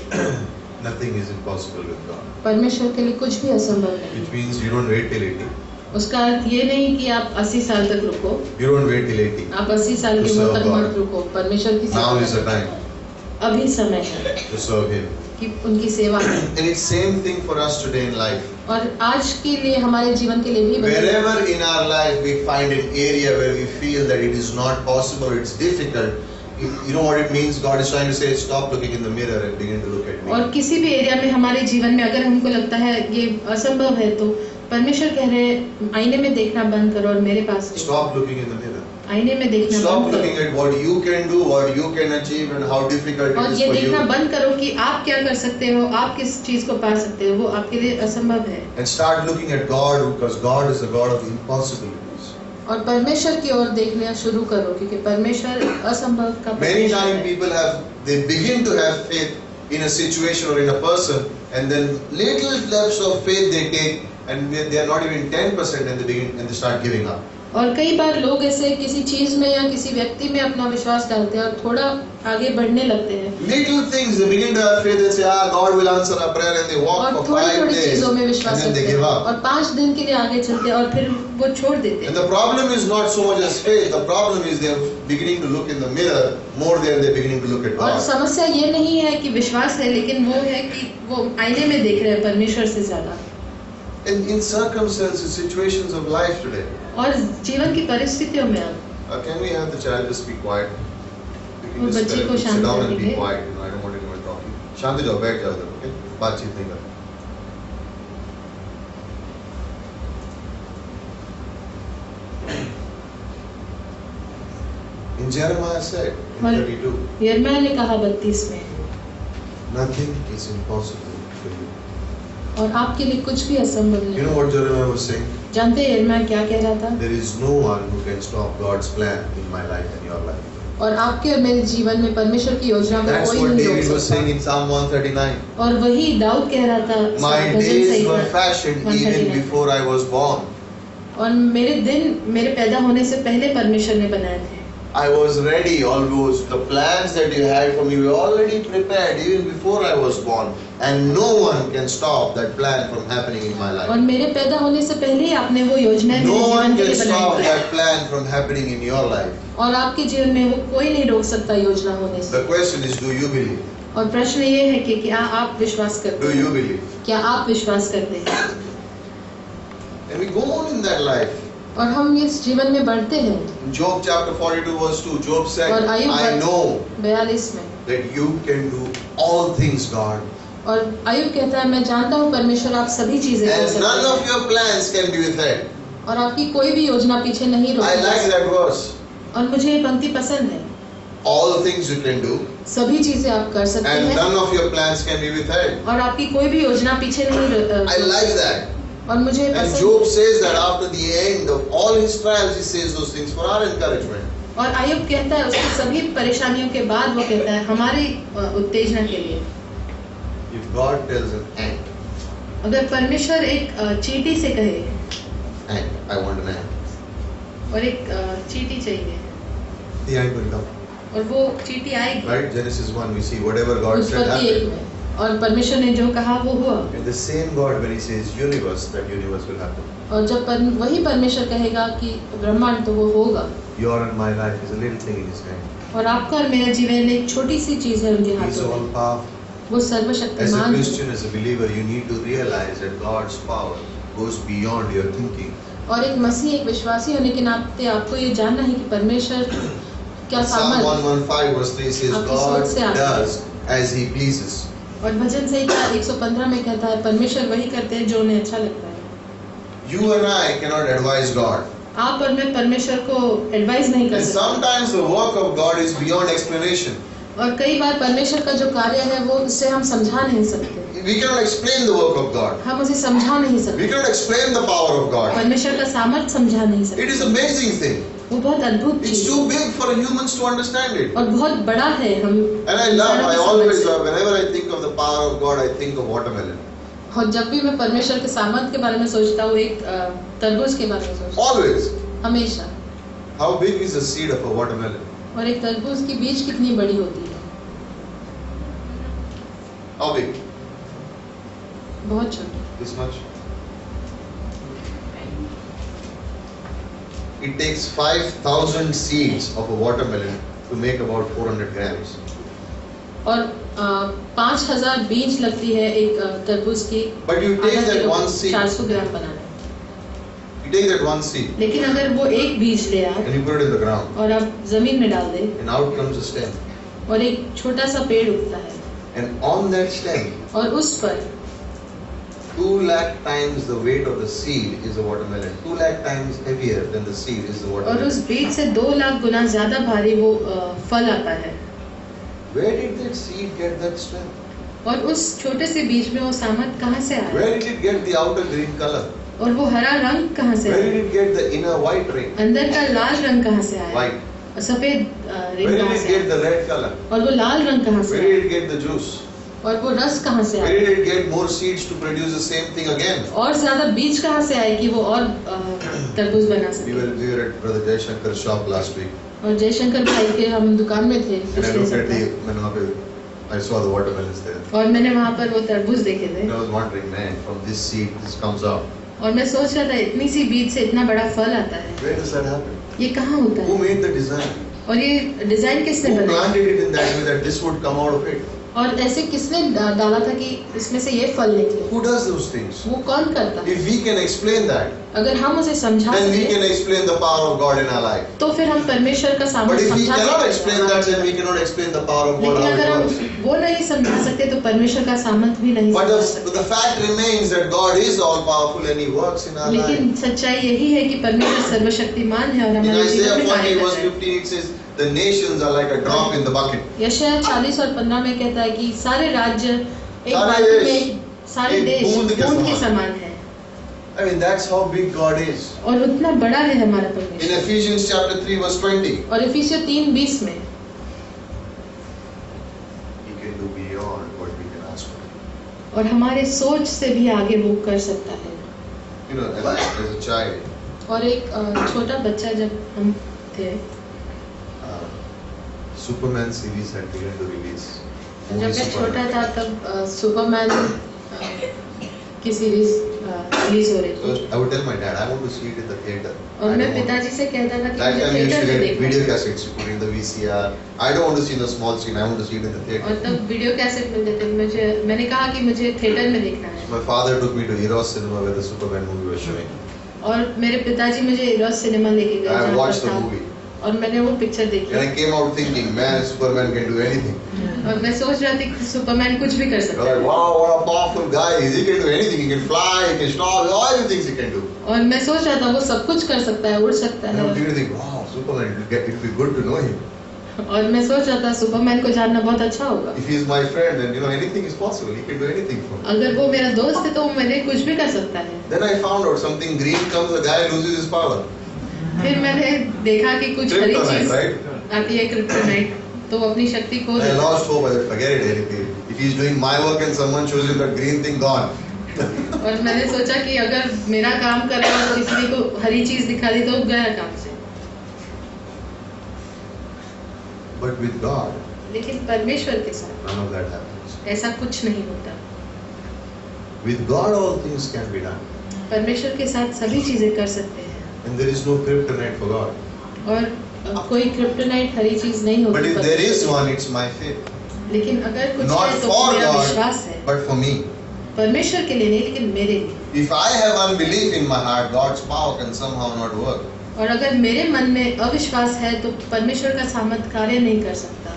nothing is impossible with God. परमेश्वर के लिए कुछ भी असंभव नहीं। Which means you don't wait till 80. उसका अर्थ ये नहीं कि आप 80 साल तक रुको, You don't wait till 80. आप 80 साल की उम्र तक To serve मत रुको, परमेश्वर की Now is the सेवा time करो। अभी समय है to serve Him. कि उनकी सेवा करें। And it's same thing for us today in life. और आज के लिए हमारे जीवन के लिए भी वही है। Wherever in our life we find an area where we feel that it is not possible, it's difficult. You know what it means? God is trying to say, stop looking in the mirror and begin to look at me. और किसी भी area में हमारे जीवन में अगर हमको लगता है ये असंभव है तो परमेश्वर कह रहे हैं आईने में देखना बंद करो और मेरे पास देखो। Stop looking in the mirror. आईने में देखना Stop बंद looking करो at what you can do, what you can achieve, and how difficult और it is ये for देखना you. बंद करो कि आप क्या कर सकते हो, आप किस चीज को पा सकते हो, वो आपके लिए असंभव है। And start looking at God, because God is the God of impossibilities. और परमेश्वर की ओर देखना शुरू करो क्योंकि परमेश्वर असंभव का Many परमेश्वर times है। people they begin to have faith in a situation or in a person, and then little steps of faith they take, and they are not even 10%, and they start giving up. और कई बार लोग ऐसे किसी चीज में या किसी व्यक्ति में अपना विश्वास डालते हैं और थोड़ा आगे बढ़ने लगते हैं Little things they begin to have faith and say, God will answer our prayer, and they walk और for थोड़ी 5 थोड़ी days, चीजों में and विश्वास then they रखते give हैं up. और 5 दिन के लिए आगे चलते हैं और फिर वो छोड़ देते And हैं। the problem is not so much as faith. The problem is they are beginning to look in the mirror more than they are beginning to look at और God. समस्या ये नहीं है कि विश्वास है, लेकिन वो है कि वो आईने में देख रहे हैं परमेश्वर से ज्यादा। And in circumstances, situations of life today, और जीवन की परिस्थितियों में अब can we have the child just be quiet? We can वो just बच्चे tell को him, sit शांत down कर and be दीजिए। quiet. You know, I don't want anyone talking. शांति जाओ, बैठ जाओ उधर, okay? बातचीत नहीं करना। In Jeremiah said, in और 32, यिर्मयाह ने कहा 32 में, nothing is impossible for you. और आपके लिए कुछ भी असंभव You नहीं। know what Jeremiah was saying? जानते हैं यिर्मयाह क्या कह रहा था? There is no one who can stop God's plan in my life and your life. और आपके और मेरे जीवन में परमेश्वर की योजना को That's कोई what नहीं David रोक was saying सकता। in Psalm 139. और वही दाऊद कह रहा था My bhajan days Samhita were fashioned even 139। before I was born. और मेरे दिन मेरे पैदा होने से पहले परमेश्वर ने बनाए थे। I was ready, always. The plans that you had for me were already prepared even before I was born, and no one can stop that plan from happening in my life. और मेरे पैदा होने से पहले ही आपने वो योजनाएं No मेरे जीवन one के can लिए stop बनाई थी। that plan from happening in your life. और आपके जीवन में वो कोई नहीं रोक सकता योजना होने से। The question is, do you believe? और प्रश्न ये है कि क्या आप विश्वास करते Do हैं? you believe? क्या आप विश्वास करते हैं? And we go on in that life. और हम इस जीवन में बढ़ते हैं। Job chapter 42 verse 2, Job said, और आयुब I know 42 में that you can do all things, God. और आयुब कहता है मैं जानता हूँ परमेश्वर आप सभी चीजें कर And सकते none of हैं your plans can be withheld. और आपकी कोई भी योजना पीछे नहीं I like रोकती। that verse. और मुझे ये पंक्ति पसंद है। All things you can do, सभी चीजें आप कर सकते and हैं none of your plans can be withheld. और आपकी कोई भी योजना पीछे नहीं I like that. और मुझे And पसंद Job है। says that after the end of all his trials, he says those things for our encouragement. और आयुब कहता है उसकी सभी परेशानियों के बाद वो कहता है हमारी उत्तेजना के लिए। If God tells an ant, अगर परमेश्वर एक चींटी से कहे ant, I want an ant, और एक चींटी चाहिए the ant will come. और वो चींटी आएगी। Right? Genesis 1, we see whatever God said उत्पत्ति 1 happened. में और परमेश्वर ने जो कहा वो हुआ। And the same God, when He says universe, that universe will happen. और जब वही परमेश्वर कहेगा कि ब्रह्मांड तो वो होगा। Your and my life is a little thing in His hand. और आपका और मेरा जीवन एक छोटी सी चीज है उनके He is हाथों all में। powerful. वो As a सर्वशक्तिमान है। Christian, as a believer, you need to realize that God's power goes beyond your thinking. और एक मसीह एक विश्वासी होने के नाते आपको ये जानना है कि परमेश्वर क्या Psalm सामर्थ 115 verse 3 says, आपकी सोच से God आता है। does as He pleases. और भजन संहिता 115 में कहता है परमेश्वर वही करते हैं जो उन्हें अच्छा लगता है। You and I cannot advise God. आप और मैं परमेश्वर को एडवाइस नहीं कर And सकते। sometimes the work of God is beyond explanation. और कई बार परमेश्वर का जो कार्य है वो उससे हम समझा नहीं सकते। We cannot explain the work of God. हम उसे समझा नहीं We सकते। cannot explain the power of God. परमेश्वर का सामर्थ समझा नहीं It is सकते। amazing thing. वो बहुत अद्भुत It's चीज too है big for humans to understand it. और बहुत बड़ा है। हम And I always love, whenever I think of the power of God, I think of watermelon. और जब भी मैं परमेश्वर के सामर्थ के बारे में सोचता हूँ एक तरबूज के बारे में सोचता Always. हूँ हमेशा। How big is the seed of a watermelon? और एक तरबूज की बीज कितनी बड़ी होती है? How big? बहुत छोटी। This much? It takes 5,000 seeds of a watermelon to make about 400 grams. और 5000 बीज लगती है एक तरबूज की But you take that one seed. 400 ग्राम बनाने। You take that one seed लेकिन अगर वो एक बीज ले आए and you put it in the ground, और आप जमीन में डाल दे and out comes a stem. और एक छोटा सा पेड़ उगता है And on that stem, और उस पर 2 lakh times the weight of the seed is a watermelon. 2 lakh times heavier than the seed is the और watermelon. उस बीज से 2 लाख गुना ज्यादा भारी वो फल आता है। Where did that seed get that strength? और उस छोटे से बीज में वो सामर्थ कहाँ से आया? Where did it get the outer green color? और वो हरा रंग कहाँ से Where आया? did it get the inner white ring? अंदर का लाल रंग कहाँ से आया? White. और सफेद Where रंग did कहाँ it से get आया? the red color? और वो लाल रंग कहाँ से Where आया? did it get the juice? और वो रस कहाँ से Where आया? did it get more seeds to produce the same thing again? और ज्यादा बीज कहाँ से आए कि वो और तरबूज बना We सके? were at Brother Jayashankar's shop last week, और जयशंकर भाई के हम दुकान में थे and I पिछले looked at सप्ताह मैंने वहाँ पे I saw the watermelons there. और मैंने वहाँ पर वो तरबूज देखे थे And I was wondering, man, from this seed this comes out. और मैं सोच रहा था इतनी सी बीज से इतना बड़ा फल आता है, Where does that happen? ये कहाँ होता Who है? made the design? और ये डिजाइन किसने Who बनाया? planted it in that way that this would come out of it? और ऐसे किसने डाला था कि इसमें से ये फल निकले? Who does those things? वो कौन करता है? If we can explain that, अगर हम उसे समझा then we सके can explain the power of God in our life. तो फिर हम परमेश्वर का But सामर्थ्य if we समझा cannot सकते explain that, then we cannot explain the power of God लेकिन how अगर it हम works. वो नहीं समझा सकते तो परमेश्वर का सामर्थ्य भी नहीं But समझा the सकते। fact remains that God is all powerful and He works in our life. लेकिन सच्चाई यही है कि परमेश्वर सर्वशक्तिमान है और In हमारे Isaiah जीवन में 40 कार्य verse करता है। 15 it says, the nations are like a drop in the bucket. यशायाह 40 और 15 में कहता है कि सारे राज्य एक सारे बाल्टी देश, में सारे एक देश बूंद के बूंद के समान। समान है I mean, that's how big God is. और उतना बड़ा है हमारा In परमेश्वर। Ephesians chapter 3 verse 20, और इफिसियों 3:20 में He can do beyond what we can ask for. और हमारे सोच से भी आगे वो कर सकता है। You know, as a child, और एक छोटा बच्चा जब हम थे, Superman series had begun to release. जब मैं छोटा था तब सुपरमैन की सीरीज रिलीज हो रही So थी, I would tell my dad, I want to see it in the theater. और I मैं don't want- पिताजी से कहता था कि That मुझे time we used theatre to में get देखना video है। cassettes to put in the VCR. I don't want to see in the small screen. I want to see it in the और theater. तब video cassette मिलते थे, मैंने कहा कि मुझे थिएटर में देखना है। My father took me to Eros Cinema where the Superman movie was showing. और मेरे पिताजी मुझे इरोस सिनेमा लेके गए I जहाँ watched पर the था, movie और मैंने वो पिक्चर and देखी, I came out thinking, man, Superman can do anything. और मैं सोच रहा थी कि सुपरमैन कुछ भी कर I सकता was है, like, wow, what a powerful guy he is. He can do anything. He can fly, he can stop, all the things he can do. और मैं सोच रहा था वो सब कुछ कर सकता है, उड़ सकता And I है, would think, wow, Superman, it would be good to know him. और मैं सोच रहा था सुपरमैन को जानना बहुत अच्छा होगा। If he is my friend, then anything is possible. He can do anything for me. अगर वो मेरा दोस्त है तो वो मेरे कुछ भी कर सकता है। Then I found out something green comes, the guy loses his power. फिर मैंने देखा कि कुछ हरी Kryptonite, चीज right? आती है, क्रिप्टोनाइट, तो वो अपनी शक्ति खो I देता है। lost hope. I said, forget it. If he's doing my work and someone shows him that green thing, gone. और मैंने सोचा कि अगर मेरा काम कर रहा और किसी को हरी चीज दिखा दी तो गया काम से। But with God, लेकिन परमेश्वर के साथ none of that happens. ऐसा कुछ नहीं होता। With God, all things can be done. परमेश्वर के साथ सभी चीजें कर सकते हैं, And there is no kryptonite for God. और कोई क्रिप्टोनाइट हरी चीज नहीं But होती if there is परमेश्वर। one, it's my faith. लेकिन अगर कुछ Not है तो for मेरा God, विश्वास है, but for me. परमेश्वर के लिए नहीं लेकिन मेरे लिए। If I have unbelief in my heart, God's power can somehow not work. और अगर मेरे मन में अविश्वास है तो परमेश्वर का सामर्थ कार्य नहीं कर सकता,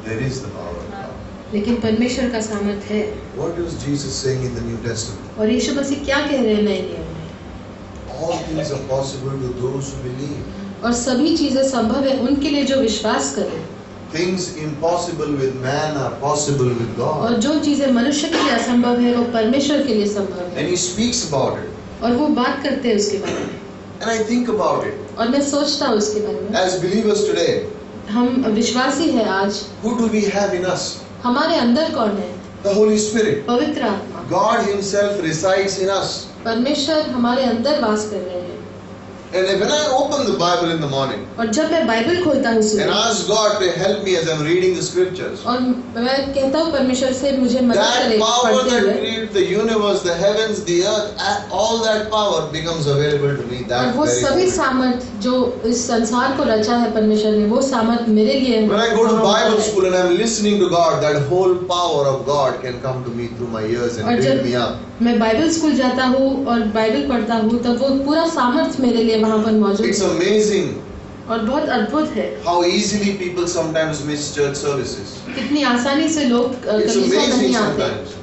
There is the power of God. लेकिन परमेश्वर का सामर्थ है। What is Jesus saying in the New Testament? और यीशु मसीह क्या कह रहे हैं नए नियम में? All things are possible to those who believe. और सभी चीजें संभव है उनके लिए जो विश्वास करें। Things impossible with man are possible with और God. जो चीजें मनुष्य के लिए असंभव है वो परमेश्वर के लिए संभव है। And he speaks about it. और वो बात करते हैं उसके बारे में, And I think about it. और मैं सोचता हूँ उसके बारे में। As believers today, हम विश्वासी है आज, who do we have in us? हमारे अंदर कौन है? The Holy Spirit. पवित्र आत्मा, God himself resides in us. परमेश्वर हमारे अंदर वास कर रहे हैं। And when I open the Bible in the morning और जब मैं बाइबल खोलता हूँ and सुबह, ask God to help me as I'm reading the scriptures, और मैं कहता हूँ परमेश्वर से मुझे मदद that करे power पढ़ते that हुए, created the universe, the heavens, the earth, all that power becomes available to me. और That वो very सभी moment. सामर्थ जो इस संसार को रचा है परमेश्वर ने, वो सामर्थ मेरे लिए When I go to वहाँ Bible पर है। school and I'm listening to God, that whole power of God can come to me through my ears and और build जब me up. मैं बाइबल स्कूल जाता हूँ और बाइबल पढ़ता हूँ तब वो पूरा सामर्थ मेरे लिए वहाँ पर मौजूद It's है, amazing और बहुत अद्भुत है how easily people sometimes miss church services. कितनी आसानी से लोग It's कलीसिया amazing नहीं आते, sometimes.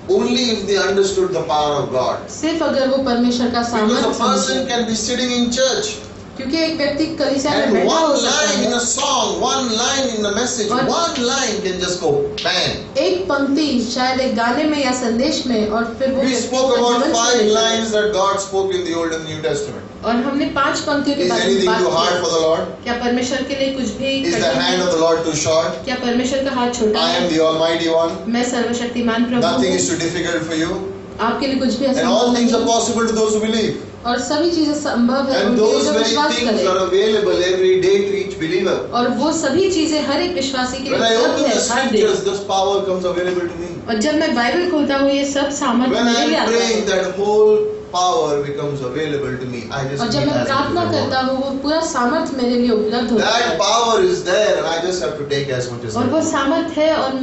Only if they understood the power of God. सिर्फ अगर वो परमेश्वर का Because सामर्थ a person समझे, can be sitting in church क्योंकि एक व्यक्ति कलीसिया में and बैठा हो one सकता line in है, a song, one line in a message, और- one line can just go bang. एक पंक्ति शायद एक गाने में या संदेश में, और फिर वो We व्यक्ति spoke का about जीवन 5 बदल जाता है। lines that God spoke in the Old and New Testament. और हमने 5 पंक्तियों के Is बारे में anything बात too hard की। for the Lord? क्या परमेश्वर के लिए कुछ भी Is the कठिन hand है? of the Lord too short? क्या परमेश्वर का हाथ छोटा I am है? the Almighty One. मैं सर्वशक्तिमान प्रभु Nothing हूँ, is too difficult for you. आपके लिए कुछ भी And all असंभव things are नहीं, possible to those who believe. और सभी चीजें संभव है And उनके लिए those जो very विश्वास things are करे, available every day to each believer. और वो सभी चीजें हर एक विश्वासी के लिए When I उपलब्ध open है the हर दिन। scriptures, this power comes available to me. और जब मैं बाइबल खोलता हूँ ये सब सामर्थ When मेरे लिए I am आता praying, है, that whole power becomes available to me. I just और जब need मैं as प्रार्थना much as I करता want. हूँ वो पूरा सामर्थ मेरे लिए उपलब्ध होता That है, power is there, and I just have to take as much as और I वो want. सामर्थ है और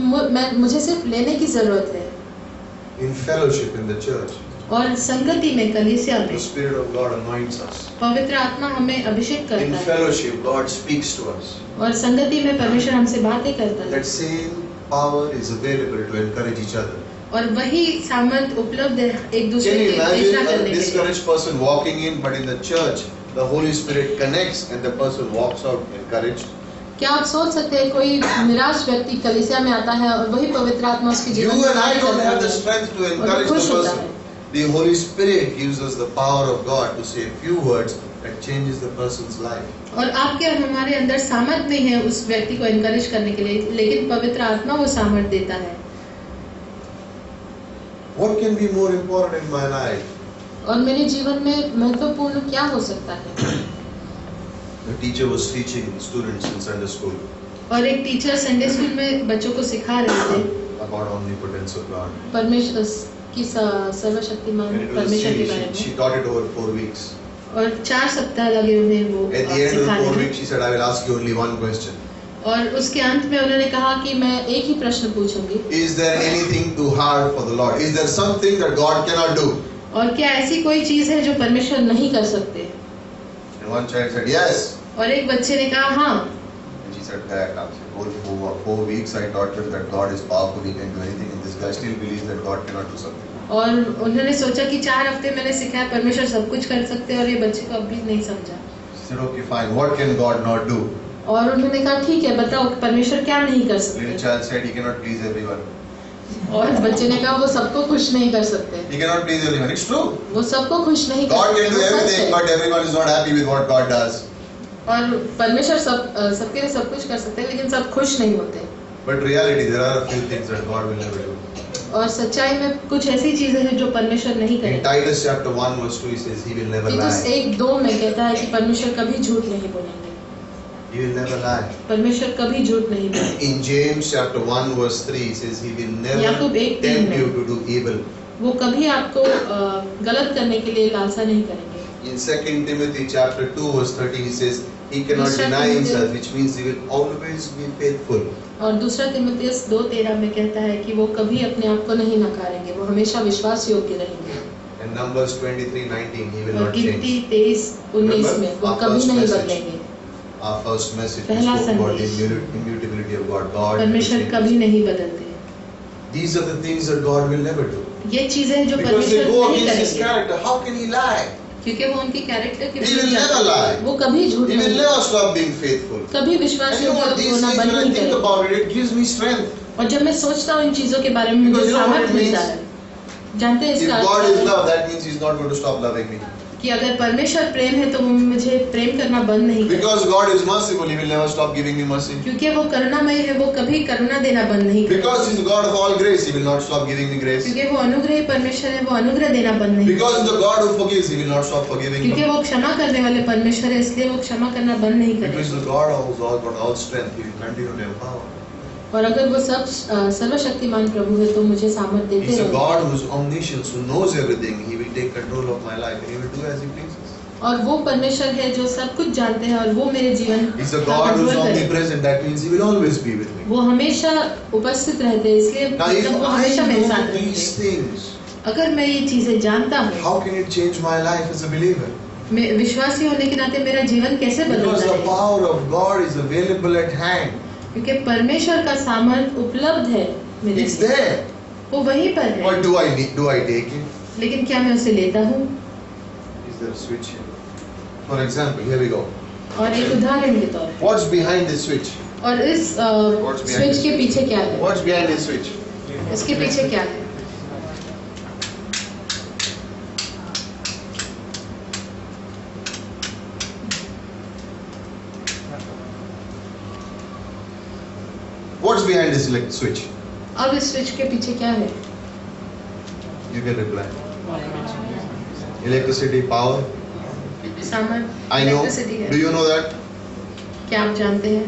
मुझे सिर्फ लेने की जरूरत है। In fellowship in the church, और संगति में कलीसिया the में Spirit of God anoints us. पवित्र आत्मा हमें अभिषेक In करता है, fellowship, God speaks to us. और संगति में परमेश्वर हमसे बातें करता है, That same power is available to encourage each other. और वही सामर्थ उपलब्ध है एक दूसरे Can you की प्रेरणा imagine a करने के लिए। discouraged person walking in, but in the church, the Holy Spirit connects and the person walks out encouraged? क्या आप सोच सकते हैं कोई निराश व्यक्ति कलीसिया में आता है और वही पवित्र आत्मा उसके You जीवन में and I कार्य don't करता have the है strength to और वो encourage the खुश होता person. है, The Holy Spirit gives us the power of God to say a few words that changes the person's life. और आपके और हमारे अंदर सामर्थ नहीं है उस व्यक्ति को एनकरेज करने के लिए, लेकिन पवित्र आत्मा वो सामर्थ देता है। What can be more important in my life और मेरे जीवन में महत्वपूर्ण क्या हो सकता है? The teacher was teaching students in Sunday school और एक टीचर संडे स्कूल में बच्चों को सिखा रहे थे about omnipotence of God. परमेश्वर की सर्वशक्तिमान And it was परमेश्वर के बारे she में, taught it over 4 weeks. और 4 सप्ताह लगे उन्हें वो At the end of the 4 सिखाने में। weeks, she said, "I will ask you only one question. और उसके अंत में उन्होंने कहा कि मैं एक ही प्रश्न पूछूंगी, Is there anything too hard for the Lord? Is there something that God cannot do?" और क्या ऐसी कोई चीज है जो परमेश्वर नहीं कर सकते? And one child said, "Yes." और एक बच्चे ने कहा हाँ। And she said, "Back up. For 4 weeks, I taught her that God is powerful, He can do anything, and this guy still believes that God cannot do something." और उन्होंने सोचा कि 4 हफ्ते मैंने सिखाया परमेश्वर सब कुछ कर सकते हैं, और ये बच्चे को अब भी नहीं समझा। She said, "Okay, fine. What can God not do?" और उन्होंने कहा ठीक है, बताओ कि परमेश्वर क्या नहीं कर Little सकते? child said, "He cannot please everyone. और बच्चे ने कहा वो सबको खुश नहीं कर सकते। He cannot please everyone." It's true. वो सबको खुश नहीं कर God सकते, can do वो सच everything, है। but everyone is not happy with what God does. और परमेश्वर सबके लिए सब कुछ कर सकते हैं, लेकिन सब खुश नहीं होते। But reality, there are a few things that God will never do. और सच्चाई में कुछ ऐसी चीजें हैं जो परमेश्वर नहीं In करेगा। Titus chapter 1 verse 2, he says, "He will never Titus lie." 1:2 में कहता है कि परमेश्वर कभी झूठ नहीं बोलेंगे, He will never lie. परमेश्वर कभी झूठ नहीं बोलेंगे। In James chapter 1 verse 3, he says, "He will never Yakub 1:3 tempt में you to do evil." वो कभी आपको गलत करने के लिए लालसा नहीं करेंगे। In 2 Timothy chapter 2 verse 13, he says, "He cannot दूसरा deny तिमुथियुस- himself," which means he will always be faithful. और दूसरा तीमुथियुस 2:13 में कहता है कि वो कभी अपने आप को नहीं नकारेंगे, वो हमेशा विश्वास योग्य रहेंगे। And Numbers 23:19, he will और not गिनती change. 23:19 में वो Remember, कभी our नहीं first बदलेंगे। Our first message we पहला spoke about the संदेश। immutability of God. God परमेश्वर never कभी changes. नहीं बदलते। These are the things that God will never do. ये चीजें हैं जो Because they परमेश्वर go नहीं against His करेंगे, character. How can He lie? क्योंकि वो उनके कैरेक्टर के He will विरुद्ध never जाते हैं। lie. वो कभी झूठ He will नहीं, never stop being faithful. कभी विश्वास And you know what? योग्य These होना things, बंद when I नहीं think करेंगे। about it, it gives me strength. और जब मैं सोचता हूँ इन चीजों के बारे में, मुझे Because you know what सामर्थ it मिलता means? है। जानते हैं If इसका God अर्थ is क्या है? love, that means He's not going to stop loving me. कि अगर परमेश्वर प्रेम है तो वो मुझे प्रेम करना बंद नहीं करेगा। Because God is merciful, He will never stop giving me mercy. क्योंकि वो करुणामय है, वो कभी करुणा देना बंद नहीं करेगा। Because He's the God of all grace, He will not stop giving me grace. क्योंकि वो अनुग्रह परमेश्वर है, वो अनुग्रह देना बंद नहीं Because He's करेगा। the God who forgives, He will not stop forgiving क्योंकि me. वो क्षमा करने वाले परमेश्वर है, इसलिए वो क्षमा करना बंद नहीं Because He's करेगा। the God who's all got all strength, He will continue to empower. और अगर वो सब सर्वशक्तिमान प्रभु है तो मुझे सामर्थ देते He's a रहेंगे। God who's omniscient, who knows everything. He will take control of my life and He will do as He pleases. और वो परमेश्वर है जो सब कुछ जानते हैं, और वो मेरे जीवन He's a का God who's कंट्रोल करेंगे। omnipresent. That means He will always be with me. वो हमेशा उपस्थित रहते हैं, इसलिए Now, if मतलब वो I हमेशा मेरे साथ know these रहेंगे। things, अगर मैं ये चीजें जानता हूँ, how can it change my life as a believer? मैं विश्वासी होने के नाते मेरा जीवन कैसे Because बदलता the है? power of God is available at hand. क्योंकि परमेश्वर का सामर्थ उपलब्ध है मेरे It's लिए, there. वो वहीं पर है। But do I need? Do I take it? लेकिन क्या मैं उसे लेता हूँ? Is there a switch here? For example, here we go. और एक उदाहरण के तौर पे, What's behind this switch? और इस What's behind स्विच this के switch? पीछे क्या है? What's behind this switch? इसके पीछे क्या है? What's behind this switch? अब इस स्विच के पीछे क्या है? You can reply. Electricity, power. सामर्थ, I know. इलेक्ट्रिसिटी है। Do you know that? क्या आप जानते हैं?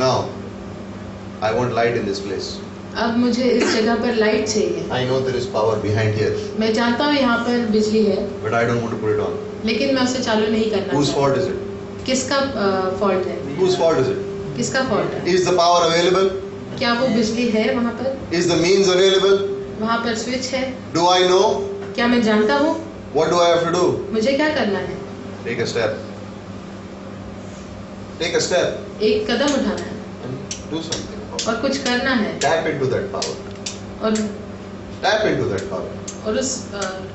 Now, I want light in this place. अब मुझे इस जगह पर लाइट चाहिए। I know there is power behind here, मैं जानता हूँ यहाँ पर बिजली है, but I don't want to put it on. लेकिन मैं उसे चालू नहीं करना Whose चाहता। fault is it? किसका फॉल्ट है? Whose fault is it? किसका फॉल्ट है? Is the power available? क्या वो बिजली है वहाँ पर? Is the means available? वहाँ पर स्विच है? Do I know? क्या मैं जानता हूँ? What do I have to do? मुझे क्या करना है? Take a step. Take a step एक कदम उठाना है and do something about it. और कुछ करना है, Tap into that power. और Tap into that power. और उस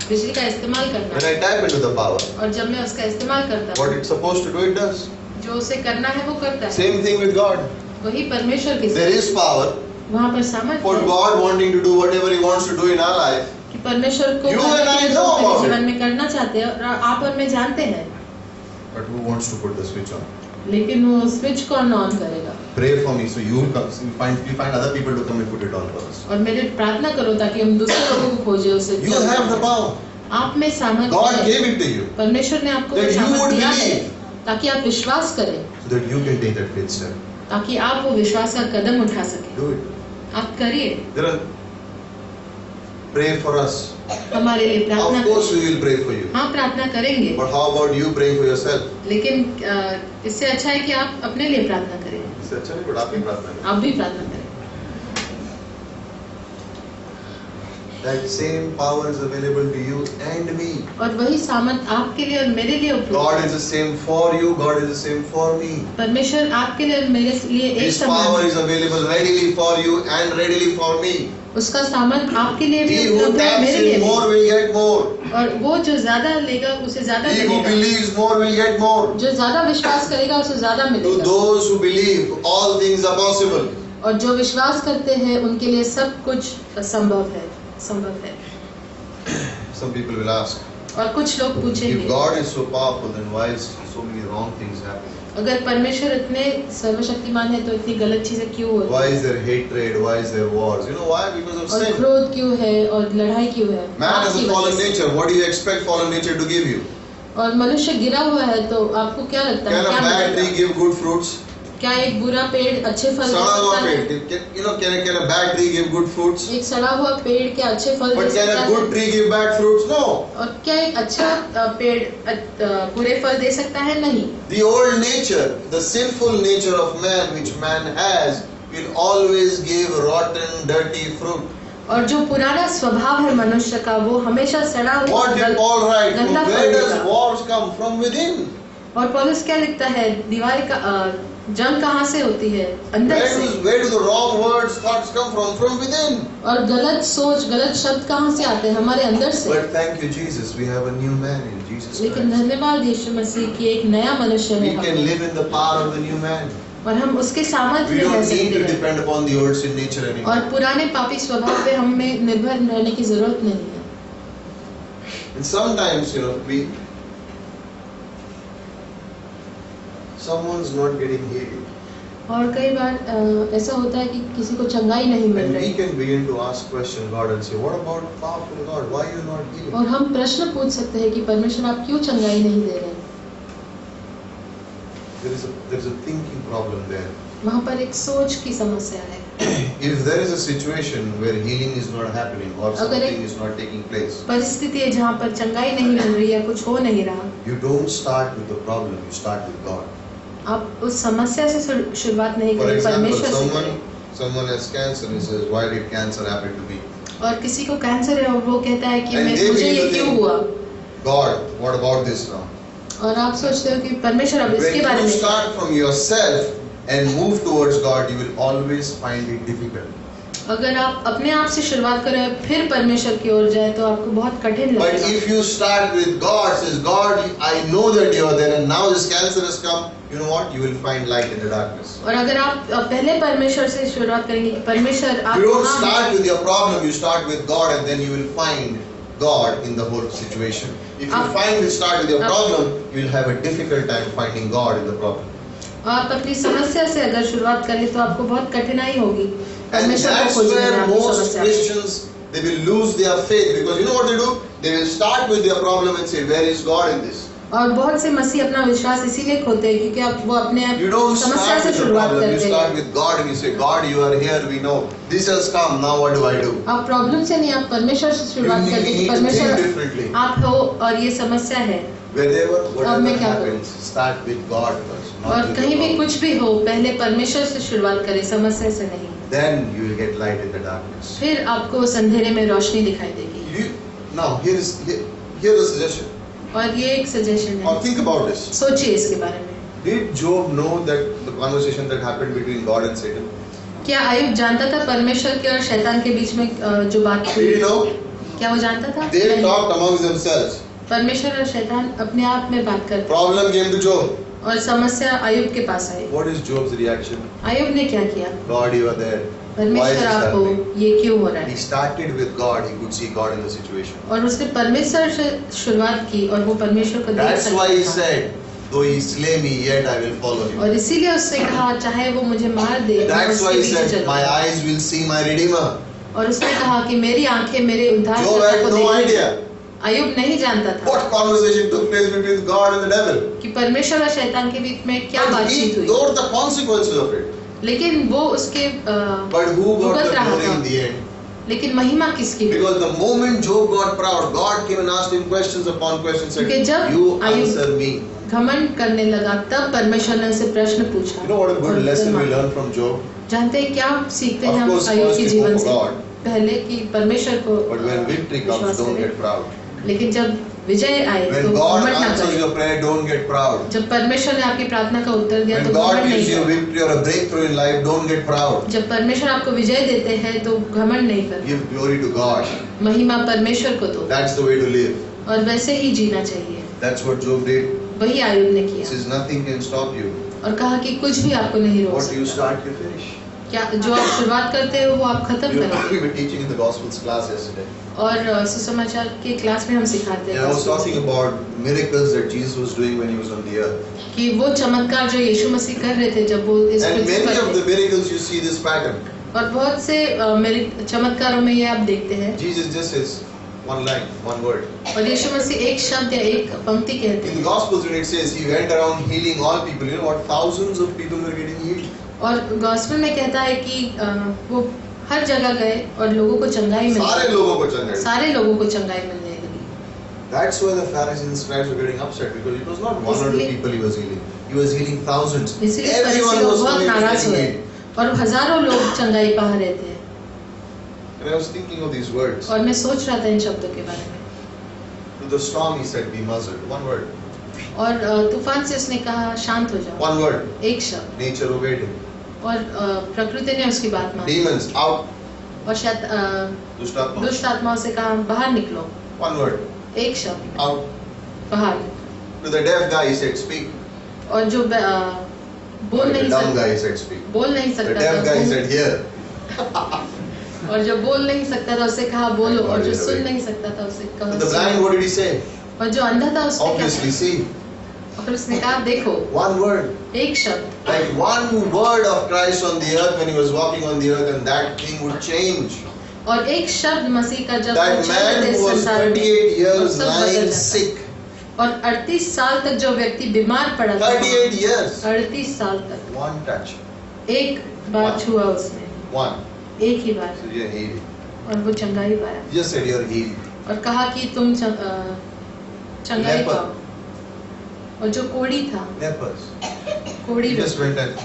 बिजली का इस्तेमाल करना When है। I tap into the power, और जब मैं उसका इस्तेमाल करता what हूँ, it's supposed to do, it does. जो उसे करना है वो करता है। Same thing with God. वही परमेश्वर के There साथ is power वहाँ पर सामर्थ्य for है God wanting to do whatever He wants to do in our life. कि परमेश्वर को You करने and I के लिए know जो अपने about जीवन it. में करना चाहते हैं, और आप और मैं जानते हैं, But who wants to put the switch on? लेकिन वो स्विच कौन ऑन करेगा? Pray for me so you will come. So you find other people to come and put it on for us. और मेरे प्रार्थना करो ताकि हम दूसरे लोगों को खोजे उसे। You have the power. आप में सामर्थ्य God है। gave it to you परमेश्वर ने आपको that you सामर्थ्य would दिया है believe, ताकि आप विश्वास करें, so that you can take that faith step. ताकि आप वो विश्वास का कदम उठा सकें। Do it. आप करिए। There are, pray for us. हमारे लिए प्रार्थना Of course करें। we will pray for you. हाँ, प्रार्थना करेंगे, But how about you praying for yourself? लेकिन इससे अच्छा है कि आप अपने लिए प्रार्थना करें। इससे अच्छा नहीं, but आप भी प्रार्थना करें. आप भी प्रार्थना करें। That same power is available to you and me. और वही सामर्थ आपके लिए और मेरे लिए उपलब्ध God है। is the same for you, God is the same for me. परमेश्वर आपके लिए और मेरे लिए एक His समान power है। is available readily for you and readily for me. उसका सामर्थ आपके लिए भी He who उपलब्ध है, taps मेरे लिए in भी। more will get more. और वो जो ज्यादा लेगा उसे ज्यादा He who मिलेगा, believes more will get more. जो ज्यादा विश्वास करेगा उसे ज्यादा To मिलेगा। those who believe, all things are possible. और जो विश्वास करते हैं उनके लिए सब कुछ संभव है। Some people will ask, और कुछ लोग if पूछेंगे, God is so powerful, then why is so many wrong things happening? अगर परमेश्वर इतने सर्वशक्तिमान है तो इतनी गलत चीजें क्यों हो Why रही is there hatred? Why is there wars? You know why? Because of और sin. क्रोध क्यों है और लड़ाई क्यों है? Man has आपकी a fallen वजह से। nature. What do you expect fallen nature to give you? और मनुष्य गिरा हुआ है तो आपको क्या लगता है Can a क्या bad tree मिलेगा? give good fruits? क्या एक बुरा पेड़ अच्छे फल दे सड़ा हुआ सकता है? पेड़, you know, can a bad tree give good fruits? एक सड़ा हुआ पेड़ क्या अच्छे फल दे But can सकता a है? good tree give bad fruits? No. और क्या एक अच्छा पेड़ बुरे फल दे सकता है? नहीं। The old nature, the sinful nature of man, which man has, will always give rotten, dirty fruit. और जो पुराना स्वभाव है मनुष्य का वो हमेशा सड़ा हुआ What did Paul write? गंदा Where फल does देगा। wars come? From within. और पौलुस क्या लिखता है? दीवार का जंग कहाँ से होती है? अंदर से। Where do the wrong words, thoughts come from? From within. और गलत सोच, गलत शब्द कहाँ से आते हैं? हमारे अंदर से। But thank you, Jesus. We have a new man in Jesus लेकिन Christ. धन्यवाद यीशु मसीह की एक नया मनुष्य We है can हम। live in the power of the new man. और हम उसके सामर्थ्य We में रह don't need to सकते हैं। depend upon the old sin nature anymore. और पुराने पापी स्वभाव पे हमें निर्भर रहने की जरूरत नहीं है। And sometimes, you know, someone's not getting healed. और कई बार ऐसा होता है कि किसी को चंगाई नहीं मिल And we रही can begin to ask questions, God, and say, what about powerful God? Why are you not healing? और हम प्रश्न पूछ सकते हैं कि परमेश्वर आप क्यों चंगाई नहीं दे रहे? There is a thinking problem there. वहाँ पर एक सोच की समस्या है। If there is a situation where healing is not happening or अगर something एक is not taking place, परिस्थिति है जहाँ पर चंगाई नहीं मिल रही है, कुछ हो नहीं रहा, you don't start with the problem, you start with God. आप उस समस्या से शुरुआत नहीं For करें, example, परमेश्वर से करें। someone has cancer and he says, why did cancer happen to me? और किसी को कैंसर है और वो कहता है कि And they मुझे begin ये to क्यों think, हुआ? God, what about this now? और आप सोचते हो कि परमेश्वर अब When इसके बारे you में। start from yourself and move towards God, you will always find it difficult. अगर आप अपने आप से शुरुआत करें फिर परमेश्वर की ओर जाए तो आपको बहुत कठिन But लगेगा। if you start with God, says God, I know that you are there, and now this cancer has come. You know what? You will find light in the darkness. और अगर आप पहले परमेश्वर से शुरुआत करेंगे कि परमेश्वर आप You don't कहाँ start हैं? with your problem. You start with God, and then you will find God in the whole situation. If you start with your problem, you will have a difficult time finding God in the problem. आप अपनी समस्या से अगर शुरुआत करें तो आपको बहुत कठिनाई होगी And परमेश्वर को that's खोजने में where आपकी most समस्या। Christians, they will lose their faith, because you know what they do? They will start with their problem and say, where is God in this? और बहुत से मसीह अपना विश्वास इसीलिए खोते हैं क्योंकि आप वो अपने You don't समस्या start से with the शुरुआत problem, you करते start हैं। with God and you say, God, you are here, we know. This has come, now what do I do? आप प्रॉब्लम से नहीं, आप परमेश्वर से You शुरुआत need करते हैं कि to think परमेश्वर differently. आप हो और ये समस्या है। Wherever, अब whatever मैं क्या happens, start with God first, not और with the कहीं भी problem. कुछ भी हो पहले परमेश्वर से शुरुआत करें, समस्या से नहीं। Then you will get light in the darkness. फिर आपको अंधेरे में रोशनी दिखाई देगी। Now, here is a suggestion. और ये एक सजेशन Or है, think about this. सोचिए इसके बारे में। Did Job know that the conversation that happened between God and Satan? क्या आयुब जानता था परमेश्वर के और शैतान के बीच में जो बात Did हुई? he know? क्या वो जानता था? They नहीं। talked amongst themselves. परमेश्वर और शैतान अपने आप में बात करते Problem came to Job. और समस्या आयुब के पास आई। What is Job's reaction? Ayub ने क्या किया? God, you are there. Why is परमेश्वर this आप हो, happening? ये क्यों हो रहा He है? started with God. He could see God in the situation. और उसने परमेश्वर से शुरुआत की और वो परमेश्वर को देख That's why he सकता था। said, though he slay me, yet I will follow him. और इसीलिए उसने कहा चाहे वो मुझे मार दे, मैं That's why उसके he पीछे said, my चलूंगा। eyes will see my Redeemer. और उसने कहा कि मेरी आंखें मेरे Job उद्धारकर्ता had को no देखेंगी। idea. अय्यूब नहीं जानता था what conversation took place between God and the devil. कि परमेश्वर और शैतान के बीच में क्या But he बातचीत हुई, ignored the consequences of it. लेकिन वो उसके But who got भुगत the रहा glory था। in the end? लेकिन महिमा किसकी हुई? Because the moment Job got proud, God came and asked him questions upon questions. Said, क्योंकि जब "You अय्यूब answer me." घमंड करने लगा तब परमेश्वर ने उसे प्रश्न पूछा। You know what a और good उत्तर lesson we मांगा। learn from Job? जानते हैं क्या सीखते हैं Of हम course, अय्यूब first के we जीवन hope से? God. पहले कि परमेश्वर को But when victory comes, विश्वास don't करें। get proud. लेकिन जब विजय आए तो When God घमंड ना answers करें। your prayer, don't get proud. जब परमेश्वर ने आपकी प्रार्थना का उत्तर दिया When तो God घमंड gives नहीं you a करें। victory or a breakthrough in life, don't get proud. जब परमेश्वर आपको विजय देते हैं तो घमंड नहीं करें। Give glory to God. महिमा परमेश्वर को दो That's the way to live. और वैसे ही जीना चाहिए। That's what Job did. वही अय्यूब ने He किया says nothing can stop you. और कहा कि कुछ भी आपको नहीं रोक What you सकता। start, you finish. क्या जो आप शुरुआत करते हो वो आप खत्म We करोगे। were teaching in the Gospels class yesterday. और सुसमाचार के क्लास में हम सिखाते And I was talking हैं about miracles that Jesus was doing when he was on the earth. कि वो चमत्कार जो यीशु मसीह कर रहे थे जब वो इस And पृथ्वी many of पर the थे। miracles you see this pattern. और बहुत से मेरे चमत्कारों में ये आप देखते हैं Jesus just says one line, one word. और यीशु मसीह एक शब्द या एक पंक्ति कहते In the हैं Gospels when it says he went around healing all people, you know what? Thousands of people were getting healed. और गॉस्पेल में कहता है कि वो हर जगह गए और लोगों को चंगाई मिली, सारे लोगों को चंगाई। सारे लोगों को चंगाई मिलने लगी। That's why the Pharisees and scribes were getting upset because it was not one or two people he was healing. He was healing thousands. इसलिए Everyone फरीसी लोग was बहुत coming and नाराज getting हुए healed. और हजारों लोग चंगाई पा रहे थे। And I was thinking of these words. और मैं सोच रहा था इन शब्दों के बारे में। To the storm he said, "Be muzzled." One word. और तूफान से उसने कहा शांत हो जाओ, One word. एक शब्द। Nature obeyed him. और प्रकृति ने उसकी बात मानी Demons out. और शायद Dushtatma. दुष्ट आत्माओं से कहा बाहर निकलो, One word. एक शब्द Out. बाहर। To the deaf guy he said, "Speak." और जो बोल To the नहीं dumb guy he सकता said, "Speak." बोल नहीं The सकता deaf guy he था said, "Hear." और जो बोल नहीं सकता था उससे कहा बोलो, और जो God, सुन yeah. नहीं सकता था उससे To कहा the blind, what did he say? सुनो। और जो अंधा था उसने क्या Obviously, कहा? see. और फिर उसने कहा देखो, One word. एक शब्द। Like one word of Christ on the earth when he was walking on the earth, and that thing would change. और एक शब्द मसीह का जब That वो चल man रहे who was संसार में, 38 वो years सब बदल lying जाता। sick. और 38 साल तक जो व्यक्ति बीमार पड़ा था, 38 years. 38 साल तक One touch. एक बार छुआ उसने, One. एक ही बार, So you're healed. और वो चंगाई पाया He just said you're healed. और कहा कि तुम चंगाई Leper. पाओ। और जो कोढ़ी था, Lepers. कोढ़ी He लोग, just went and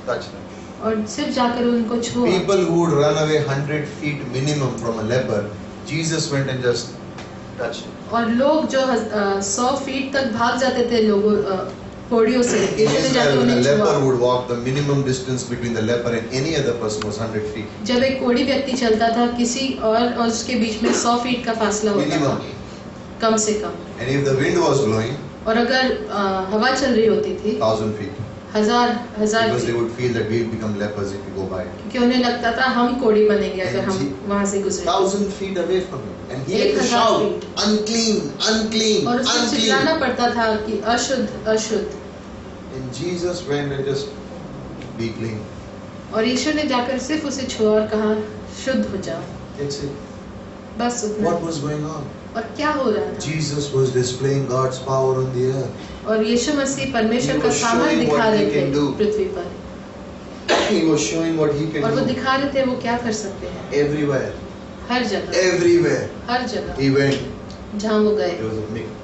touched them. और सिर्फ जाकर उनको छुआ। People who would run away 100 feet minimum from a leper, Jesus went and just touched him. और लोग जो 100 फीट तक भाग जाते थे लोगों कोढ़ियों से, In यीशु ने जाकर Israel, when a उन्हें leper छुआ। would walk, the minimum distance between the leper and any other person was 100 feet. जब एक कोढ़ी व्यक्ति चलता था किसी और उसके बीच में 100 फीट का फासला होता था, Minimum. कम से कम। And if the wind was blowing, और अगर हवा चल रही होती थी 1,000 feet. हजार Because they feet, would feel that we become lepers if we go by. क्योंकि उन्हें लगता था हम कोढ़ी बनेंगे अगर And हम he- वहां से गुजरे। 1,000 feet away from him. And he had to 1,000 shout, feet. unclean, unclean, और उसको चिल्लाना unclean. पड़ता था कि अशुद्ध अशुद्ध। And Jesus went and just be clean. और यीशु ने जाकर सिर्फ उसे छुआ और कहा शुद्ध हो जाओ, That's it. बस उतना। What was going on? और क्या हो रहा था? Jesus was displaying God's power on the earth. और यीशु मसीह परमेश्वर He का was सामर्थ्य showing दिखा what रहे he थे can do. पृथ्वी पर, He was showing what he और can वो do. दिखा रहे थे वो क्या कर सकते हैं। Everywhere. हर जगह, Everywhere. हर जगह He went. जहाँ वो गए,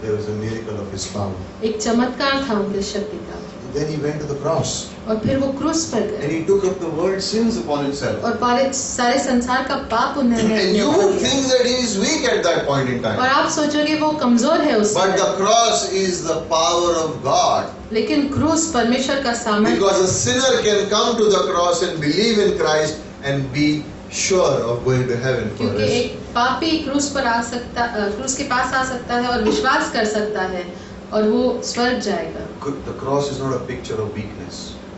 There was a miracle of his power. एक चमत्कार था उनकी शक्ति का। Then he went to the cross. और फिर वो क्रूस पर And गए he took up the world's sins upon himself. और सारे संसार का पाप उन्होंने And अपने you ऊपर would लिया। think that he is weak at that point in और time. आप सोचोगे वो कमजोर है उस But समय, the cross is the power of God. लेकिन क्रूस परमेश्वर का सामर्थ्य, Because a sinner can come to the cross and believe in Christ and be sure of going to heaven for क्योंकि rest. एक पापी क्रूस पर आ सकता, क्रूस के पास आ सकता है और विश्वास कर सकता है और वो स्वर्ग जाएगा। The cross is not a picture of weakness.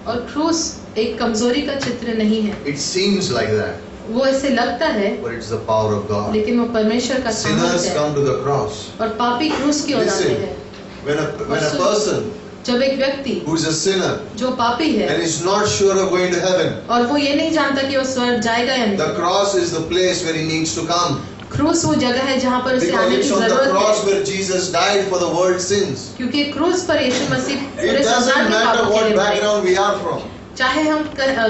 और क्रूस एक कमजोरी का चित्र नहीं है, It seems like that, वो ऐसे लगता है, but it's the power of God. लेकिन वो परमेश्वर का Sinners सामर्थ्य है। come to the cross. और पापी क्रूस की ओर आते Listen, हैं। when a person जब एक व्यक्ति who is a sinner जो पापी है and is not sure of going to heaven, और वो ये नहीं जानता कि वो स्वर्ग जाएगा या the नहीं, cross is the place where he needs to come. क्रूस वो जगह है जहाँ पर उसे Because आने it's की on the जरूरत cross है, where Jesus died for the world's sins. क्योंकि क्रूस पर यीशु मसीह It पूरे संसार doesn't के matter पापों के what लिए मरे। background we are from. चाहे हम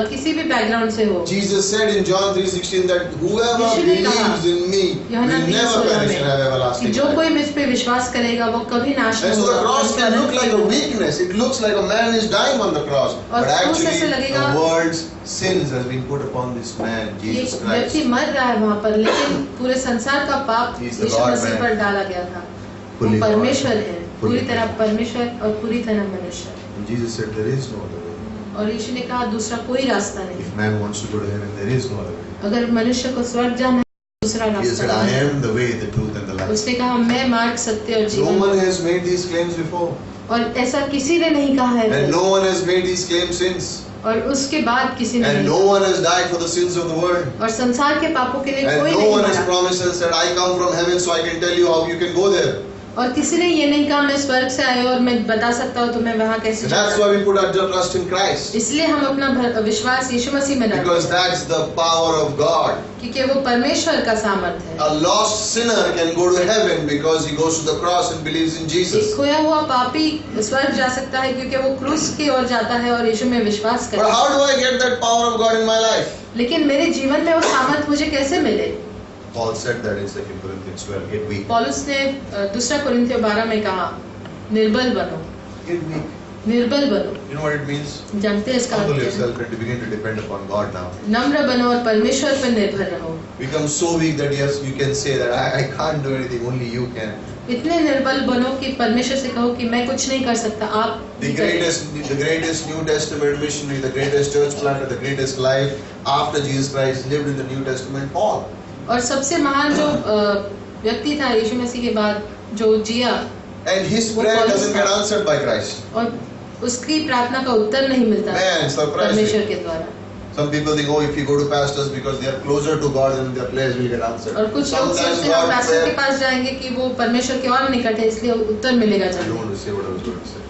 किसी भी बैकग्राउंड से हो। Jesus said in John 3:16 that whoever यीशु ने कहा, believes in me यूहन्ना will never 3:16 perish and have में कि everlasting जो कोई life. मुझ पे विश्वास करेगा वो कभी नाश And नहीं so the होगा। cross can look like a weakness. It looks like a man is dying on the cross. और But क्रूस ऐसे actually लगेगा the world's sins has been put upon this man, ये Jesus व्यक्ति Christ. मर रहा है वहाँ पर, लेकिन पूरे संसार का पाप He is the Yeshu God Masih man. पर डाला गया था। वो Fully God. परमेश्वर है, Fully पूरी तरह God. परमेश्वर और पूरी तरह मनुष्य। And Jesus said there is no other way. और यीशु ने कहा दूसरा कोई रास्ता नहीं। If man wants to go to heaven, there is no other way. अगर मनुष्य को स्वर्ग जाना है दूसरा He रास्ता said, I नहीं। am the way, the truth and the life. उसने कहा मैं मार्ग, सत्य और No जीवन one हूँ। has made these claims before. और ऐसा किसी ने नहीं कहा है And पहले। no one has made these claims since. और उसके बाद किसी ने And नहीं no कहा। one has died for the sins of the world. और संसार के पापों के लिए And कोई no नहीं one has मरा। promised and said, I come from heaven so I can tell you how you can go there. और किसी ने ये नहीं कहा मैं स्वर्ग से आया और मैं बता सकता हूँ तुम्हें वहाँ कैसे And that's जाना। why we put our trust in Christ. इसलिए हम अपना विश्वास यीशु मसीह में डालते Because हैं, that's the power of God. क्योंकि वो परमेश्वर का सामर्थ्य है। A lost sinner can go to heaven because he goes to the cross and believes in एक Jesus. खोया हुआ पापी स्वर्ग जा सकता है क्योंकि वो क्रूस की ओर जाता है और यीशु में विश्वास But करता है। how do I get that power of God in my life? लेकिन मेरे जीवन में वो सामर्थ मुझे कैसे मिले? Paul said that in 2 Corinthians 12, get weak. पौलुस ने 2 कुरिन्थियों 12 में कहा निर्बल बनो, Get weak. निर्बल बनो। You know what it means? जानते हैं इसका Humble अर्थ क्या है? yourself and to begin to depend upon God now. नम्र बनो और परमेश्वर पर निर्भर रहो। Become so weak that yes, you can say that I can't do anything, only you can. इतने निर्बल बनो कि परमेश्वर से कहो कि मैं कुछ नहीं कर सकता, आप The ही करें। greatest New Testament missionary, the greatest church planter, the greatest life after Jesus Christ lived in the New Testament, Paul. और सबसे महान जो व्यक्ति था यीशु मसीह के बाद जो जिया, And his वो prayer पौलुस doesn't था। get answered by Christ. और उसकी प्रार्थना का उत्तर नहीं मिलता Man, surprising. परमेश्वर के द्वारा। Some people think, oh, if you go to pastors because they are closer to God, then their prayers will get answered. और कुछ लोग Sometimes सोचते हैं हम God पास्टर के prayer. पास जाएंगे कि वो परमेश्वर के और निकट है इसलिए उत्तर मिलेगा I don't जल्दी। want to say what I was going to say.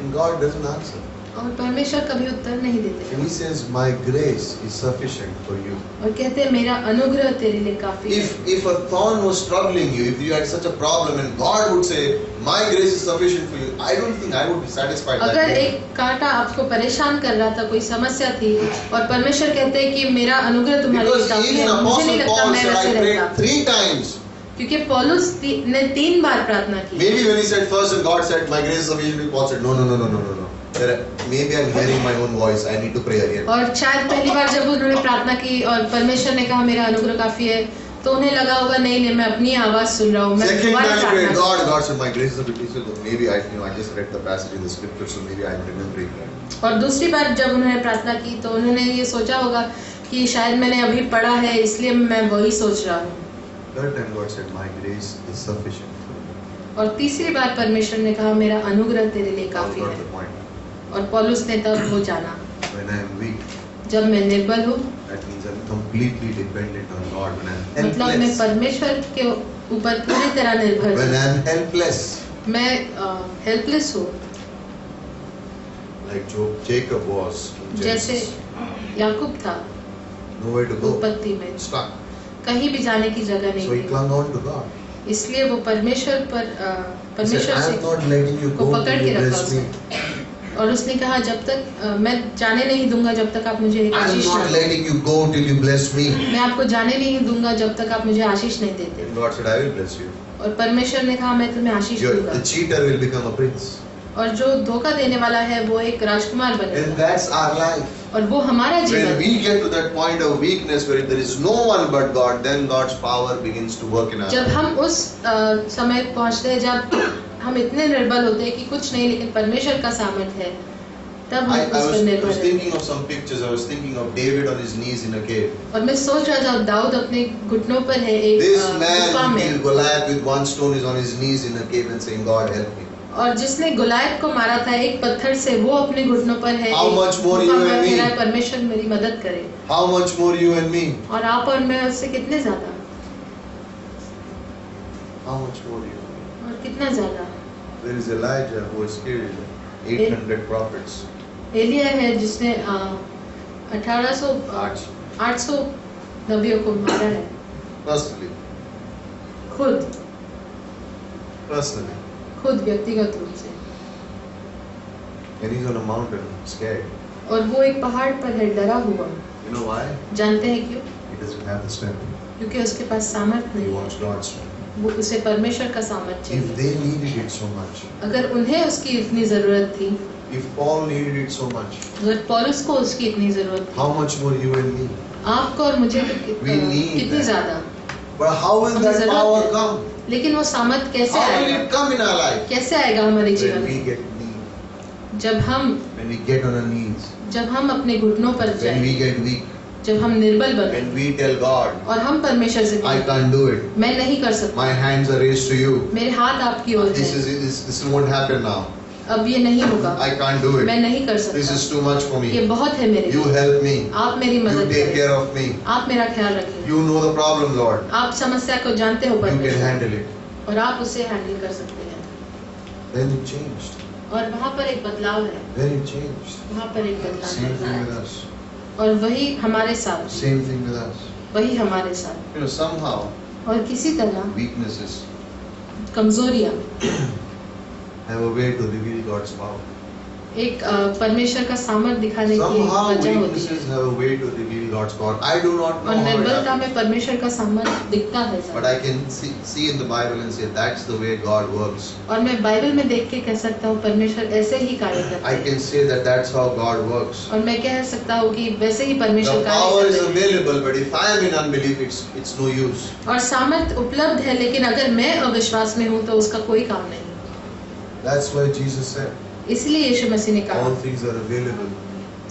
And God doesn't answer. और परमेश्वर कभी उत्तर नहीं देते And He says, my grace is sufficient for you. और कहते हैं मेरा अनुग्रह तेरे लिए काफी है। If a thorn was troubling you, if you had such a problem, and God would say, my grace is sufficient for you, I don't think I would be satisfied. अगर That एक कांटा आपको परेशान कर रहा था, कोई समस्या थी और परमेश्वर कहते हैं कि मेरा अनुग्रह तुम्हारे लिए because काफी even है, मुझे नहीं Apostle लगता Paul मैं said, वैसे I prayed रहता, 3 times. क्योंकि पौलुस ने 3 बार प्रार्थना की। Maybe when he said first and God said, my grace is sufficient, Paul said, no. Maybe I'm hearing my own voice, I need to pray again. और शायद पहली बार जब उन्होंने प्रार्थना की और परमेश्वर ने कहा मेरा अनुग्रह काफी है, तो उन्हें लगा होगा नहीं मैं अपनी आवाज सुन रहा हूँ, मैं Second दोबारा time he prayed, प्रार्थना। God said, my grace is sufficient. So maybe I just read the passage in the scripture, so maybe I'm remembering that. और दूसरी बार जब उन्होंने प्रार्थना की तो उन्होंने ये सोचा होगा कि शायद मैंने अभी पढ़ा है इसलिए मैं वही सोच रहा हूँ। Third time God said, my grace is sufficient for you. और तीसरी बार परमेश्वर ने कहा मेरा अनुग्रह तेरे लिए Paul काफी got है। the point. और पौलुस ने तब वो जाना, When I am weak, जब मैं निर्बल हूँ that means I'm completely dependent on God. When I'm मतलब मैं helpless, परमेश्वर के ऊपर पूरी तरह निर्भर when हूँ, I'm helpless, मैं हेल्पलेस हूँ। like Jacob was in जैसे Genesis, याकूब था nowhere to go, उत्पत्ति में, stuck. कहीं भी जाने की जगह So he नहीं थी, clung on to God. इसलिए वो परमेश्वर पर He said, परमेश्वर I'm से not letting you को go पकड़ till के you रखा bless me. उसने। और उसने कहा जब तक मैं जाने नहीं दूंगा जब तक आप मुझे एक I'm आशीष not ना letting you go till you bless me. मैं आपको जाने नहीं दूंगा जब तक आप मुझे आशीष नहीं देते। And God said, I will bless you. और परमेश्वर ने कहा मैं तुम्हें आशीष दूंगा। The cheater will become a prince. और जो धोखा देने वाला है वो एक राजकुमार And बनेगा। that's our life. और वो हमारा When जीवन। we get to that point of weakness where there is no one but God, then God's power begins to work in our जब life. हम उस समय पहुंचते हैं जब हम इतने निर्बल होते हैं कि कुछ नहीं लेकिन परमेश्वर का सामर्थ्य है, तब I हम उस पर was निर्भर हैं। thinking of some pictures. I was thinking of David on his knees in a cave. और मैं सोच रहा था दाऊद अपने घुटनों पर है एक This गुफा man who में, killed Goliath with one stone is on his knees in a cave and saying, God help me. और जिसने गुलायत को मारा था एक पत्थर से वो अपने घुटनों पर है, How much more गुफा you में and me? कह रहा है, परमेश्वर मेरी मदद करे। How much more you and me? और आप और मैं उससे कितने ज्यादा, How much more you and me? और कितना ज्यादा। There is Elijah who has killed 800 prophets. Elia है जिसने 800 नबियों को मारा है personally, खुद व्यक्तिगत रूप से, and he's on a mountain, scared. और वो एक पहाड़ पर है डरा हुआ। You know why? जानते हैं क्यों? He doesn't have the strength. क्योंकि उसके पास सामर्थ He नहीं wants है, God's strength. वो उसे परमेश्वर का सामर्थ If चाहिए। they needed it so much, अगर उन्हें उसकी इतनी जरूरत थी, if Paul needed it so much, अगर पौलुस को उसकी इतनी जरूरत थी, how much more you and me? आपको और मुझे तो We need कितनी that. ज्यादा। But how will हमें that जरूरत power है। come? लेकिन वो सामर्थ कैसे How will आएगा? it come in our life? कैसे आएगा हमारे जीवन When we में? get weak, जब हम when we get on our knees, अपने घुटनों पर when we जाएं, get weak, जब हम निर्बल बने when we tell God, और हम परमेश्वर से I कहें, can't do it. मैं नहीं कर सकता, My hands are raised to you. मेरे हाथ आपकी ओर This हैं, this won't happen now. अब ये नहीं होगा, I can't do मैं it. नहीं कर This सकता, is too much for ये me. बहुत है मेरे You लिए, help me. आप मेरी You मदद take करें, care of me. आप मेरा ख्याल रखें, You know the problem, Lord. आप समस्या को जानते हो You can परमेश्वर, handle it. और आप उसे हैंडल कर सकते हैं। Then it changed. और वहाँ पर एक बदलाव है, Then it changed. वहाँ पर एक बदलाव Same thing है, with us. और वही हमारे साथ, Same thing with us. वही हमारे साथ, You know, somehow और किसी तरह weaknesses कमजोरियाँ have a way to reveal God's power. एक परमेश्वर का सामर्थ दिखाने की Somehow वजह होती weaknesses है, have a way to reveal God's power. I do not know और how it निर्बलता happens, में परमेश्वर का सामर्थ दिखता है but I can see in the Bible and say that's the way God works. और मैं बाइबल में देख के कह सकता हूँ परमेश्वर ऐसे ही कार्य करता I है, can say that that's how God works. और मैं कह सकता हूँ कि वैसे ही The परमेश्वर कार्य power is करता है, available, but if I am in unbelief, it's no use. और सामर्थ उपलब्ध है, लेकिन अगर मैं अविश्वास में हूँ तो उसका कोई काम नहीं। That's why Jesus said, इसलिए यीशु मसीह ने कहा all things are available,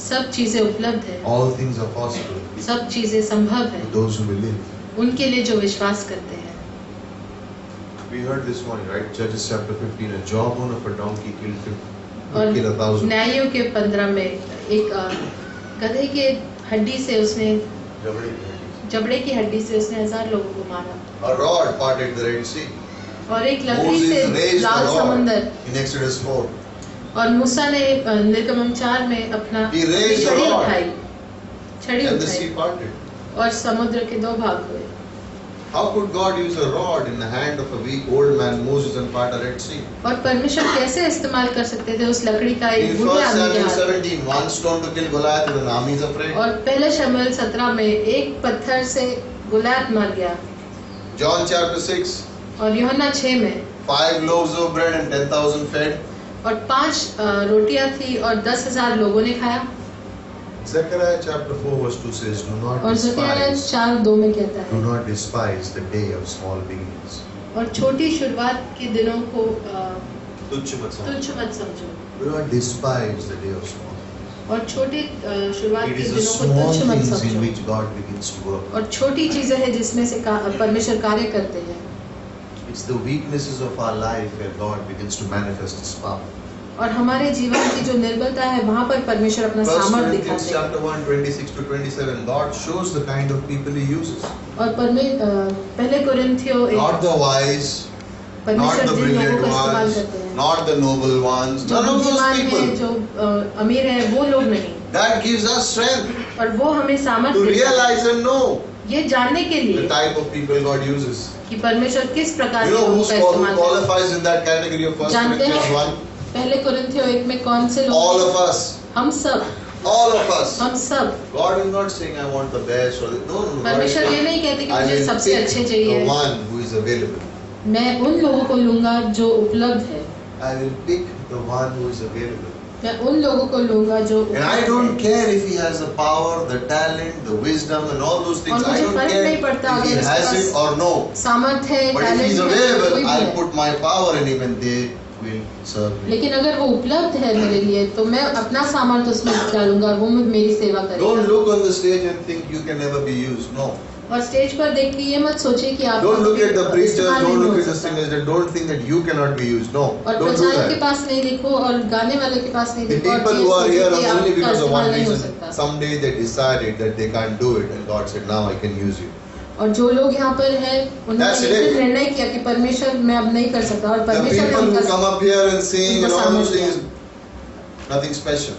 सब चीजें उपलब्ध है, all things are possible सब चीजें संभव है to those who believe. उनके लिए जो विश्वास करते हैं। We heard this morning, right? Judges chapter 15, a jawbone of a donkey killed और 1,000. न्यायों के 15 में एक गधे के हड्डी से उसने जबड़े की हड्डी से उसने 1000 लोगों को मारा, A rod parted the Red Sea. और एक लकड़ी से Moses raised Lal the rod समंदर, in Exodus 4. और मूसा ने निर्गमन 4 में अपना He raised the छड़ी rod. छड़ी And the उठाई sea parted. और समुद्र के 2 भाग हुए। How could God use a rod in the hand of a weak old man Moses and part a Red Sea? और परमेश्वर कैसे इस्तेमाल कर सकते थे उस लकड़ी का एक In बूढ़े 1 आदमी के Samuel हाथ? 17, one stone to kill Goliath and an army is afraid. और पहले शमूएल 17 में एक पत्थर से गुलात मर गया, John chapter 6, और यूहन्ना 6 में 5 loaves of bread and 10,000 fed. और 5 रोटियां थी और 10,000 लोगों ने खाया। Zechariah chapter 4 verse 2 says, do not और ज़करिया despise, 4:2 में कहता do है, not despise the day of small beginnings. और छोटी शुरुआत के दिनों को तुच्छ मत समझो. तुच्छ मत समझो, Do not despise the day of small beginnings. और छोटी शुरुआत It के is the दिनों को small तुच्छ मत things in समझो, which God begins to work. और छोटी चीजें हैं जिसमें से परमेश्वर कार्य करते हैं, It's the weaknesses of our life where God begins to manifest His power. और हमारे जीवन की जो निर्बलता है वहाँ पर परमेश्वर अपना 1 सामर्थ Corinthians दिखाते हैं। chapter 1 26 to 27, God shows the kind of people He uses. और पहले कोरिन्थियों Not the wise, not परमेश्वर the जिन लोगों brilliant को इस्तेमाल ones, करते हैं, not the noble ones, जो none of those बुद्धिमान हैं, people. जो अमीर हैं, वो लोग नहीं, That gives us strength और वो हमें to सामर्थ देता है realize and know ये जानने के the लिए type of people God uses. कि परमेश्वर किस प्रकार You के know लोगों का who इस्तेमाल करता qualifies in that category of 1 जानते हैं? Corinthians 1? पहले कोरिन्थियों 1 में कौन से All लोग? of us. हम सब, All of us. हम सब। God is not saying I want the best or the, no. God परमेश्वर is ये नहीं कहते कि I मुझे will सबसे pick अच्छे the चाहिए, one who is available. मैं उन लोगों को लूंगा जो उपलब्ध है, I will pick the one who is available. मैं उन लोगों को लूंगा जो And I उपलब्ध don't है। care if he has the power, the talent, the wisdom and all those things. और I मुझे don't फर्क care नहीं पड़ता if he अगर has उसके it or no. सामर्थ है, But if टैलेंट he's है, कोई available, भी I'll है, put my power in him and they will serve me. लेकिन अगर वो उपलब्ध है मेरे लिए तो मैं अपना सामर्थ उसमें डालूंगा और वो मेरी सेवा Don't करेगा। look on the stage and think you can never be used. No. और स्टेज पर देख के ये मत सोचिए कि आप Don't look at the preachers, इस्तेमाल don't नहीं look हो at the सकता। singers, don't think that you cannot be used. No. और Don't do प्रचारक के that. पास नहीं देखो और गाने वाले के पास नहीं The देखो और people ये who are सोचो here कि are only आपका because of इस्तेमाल one नहीं हो reason. सकता। Someday they decided that they can't do it and God said, now I can use you. और जो लोग यहाँ पर हैं That's उन्होंने it. ये निर्णय किया कि परमेश्वर मैं अब नहीं कर सकता और The परमेश्वर ने people who उनका come up here and sing and उनको all those सामर्थ things, nothing special.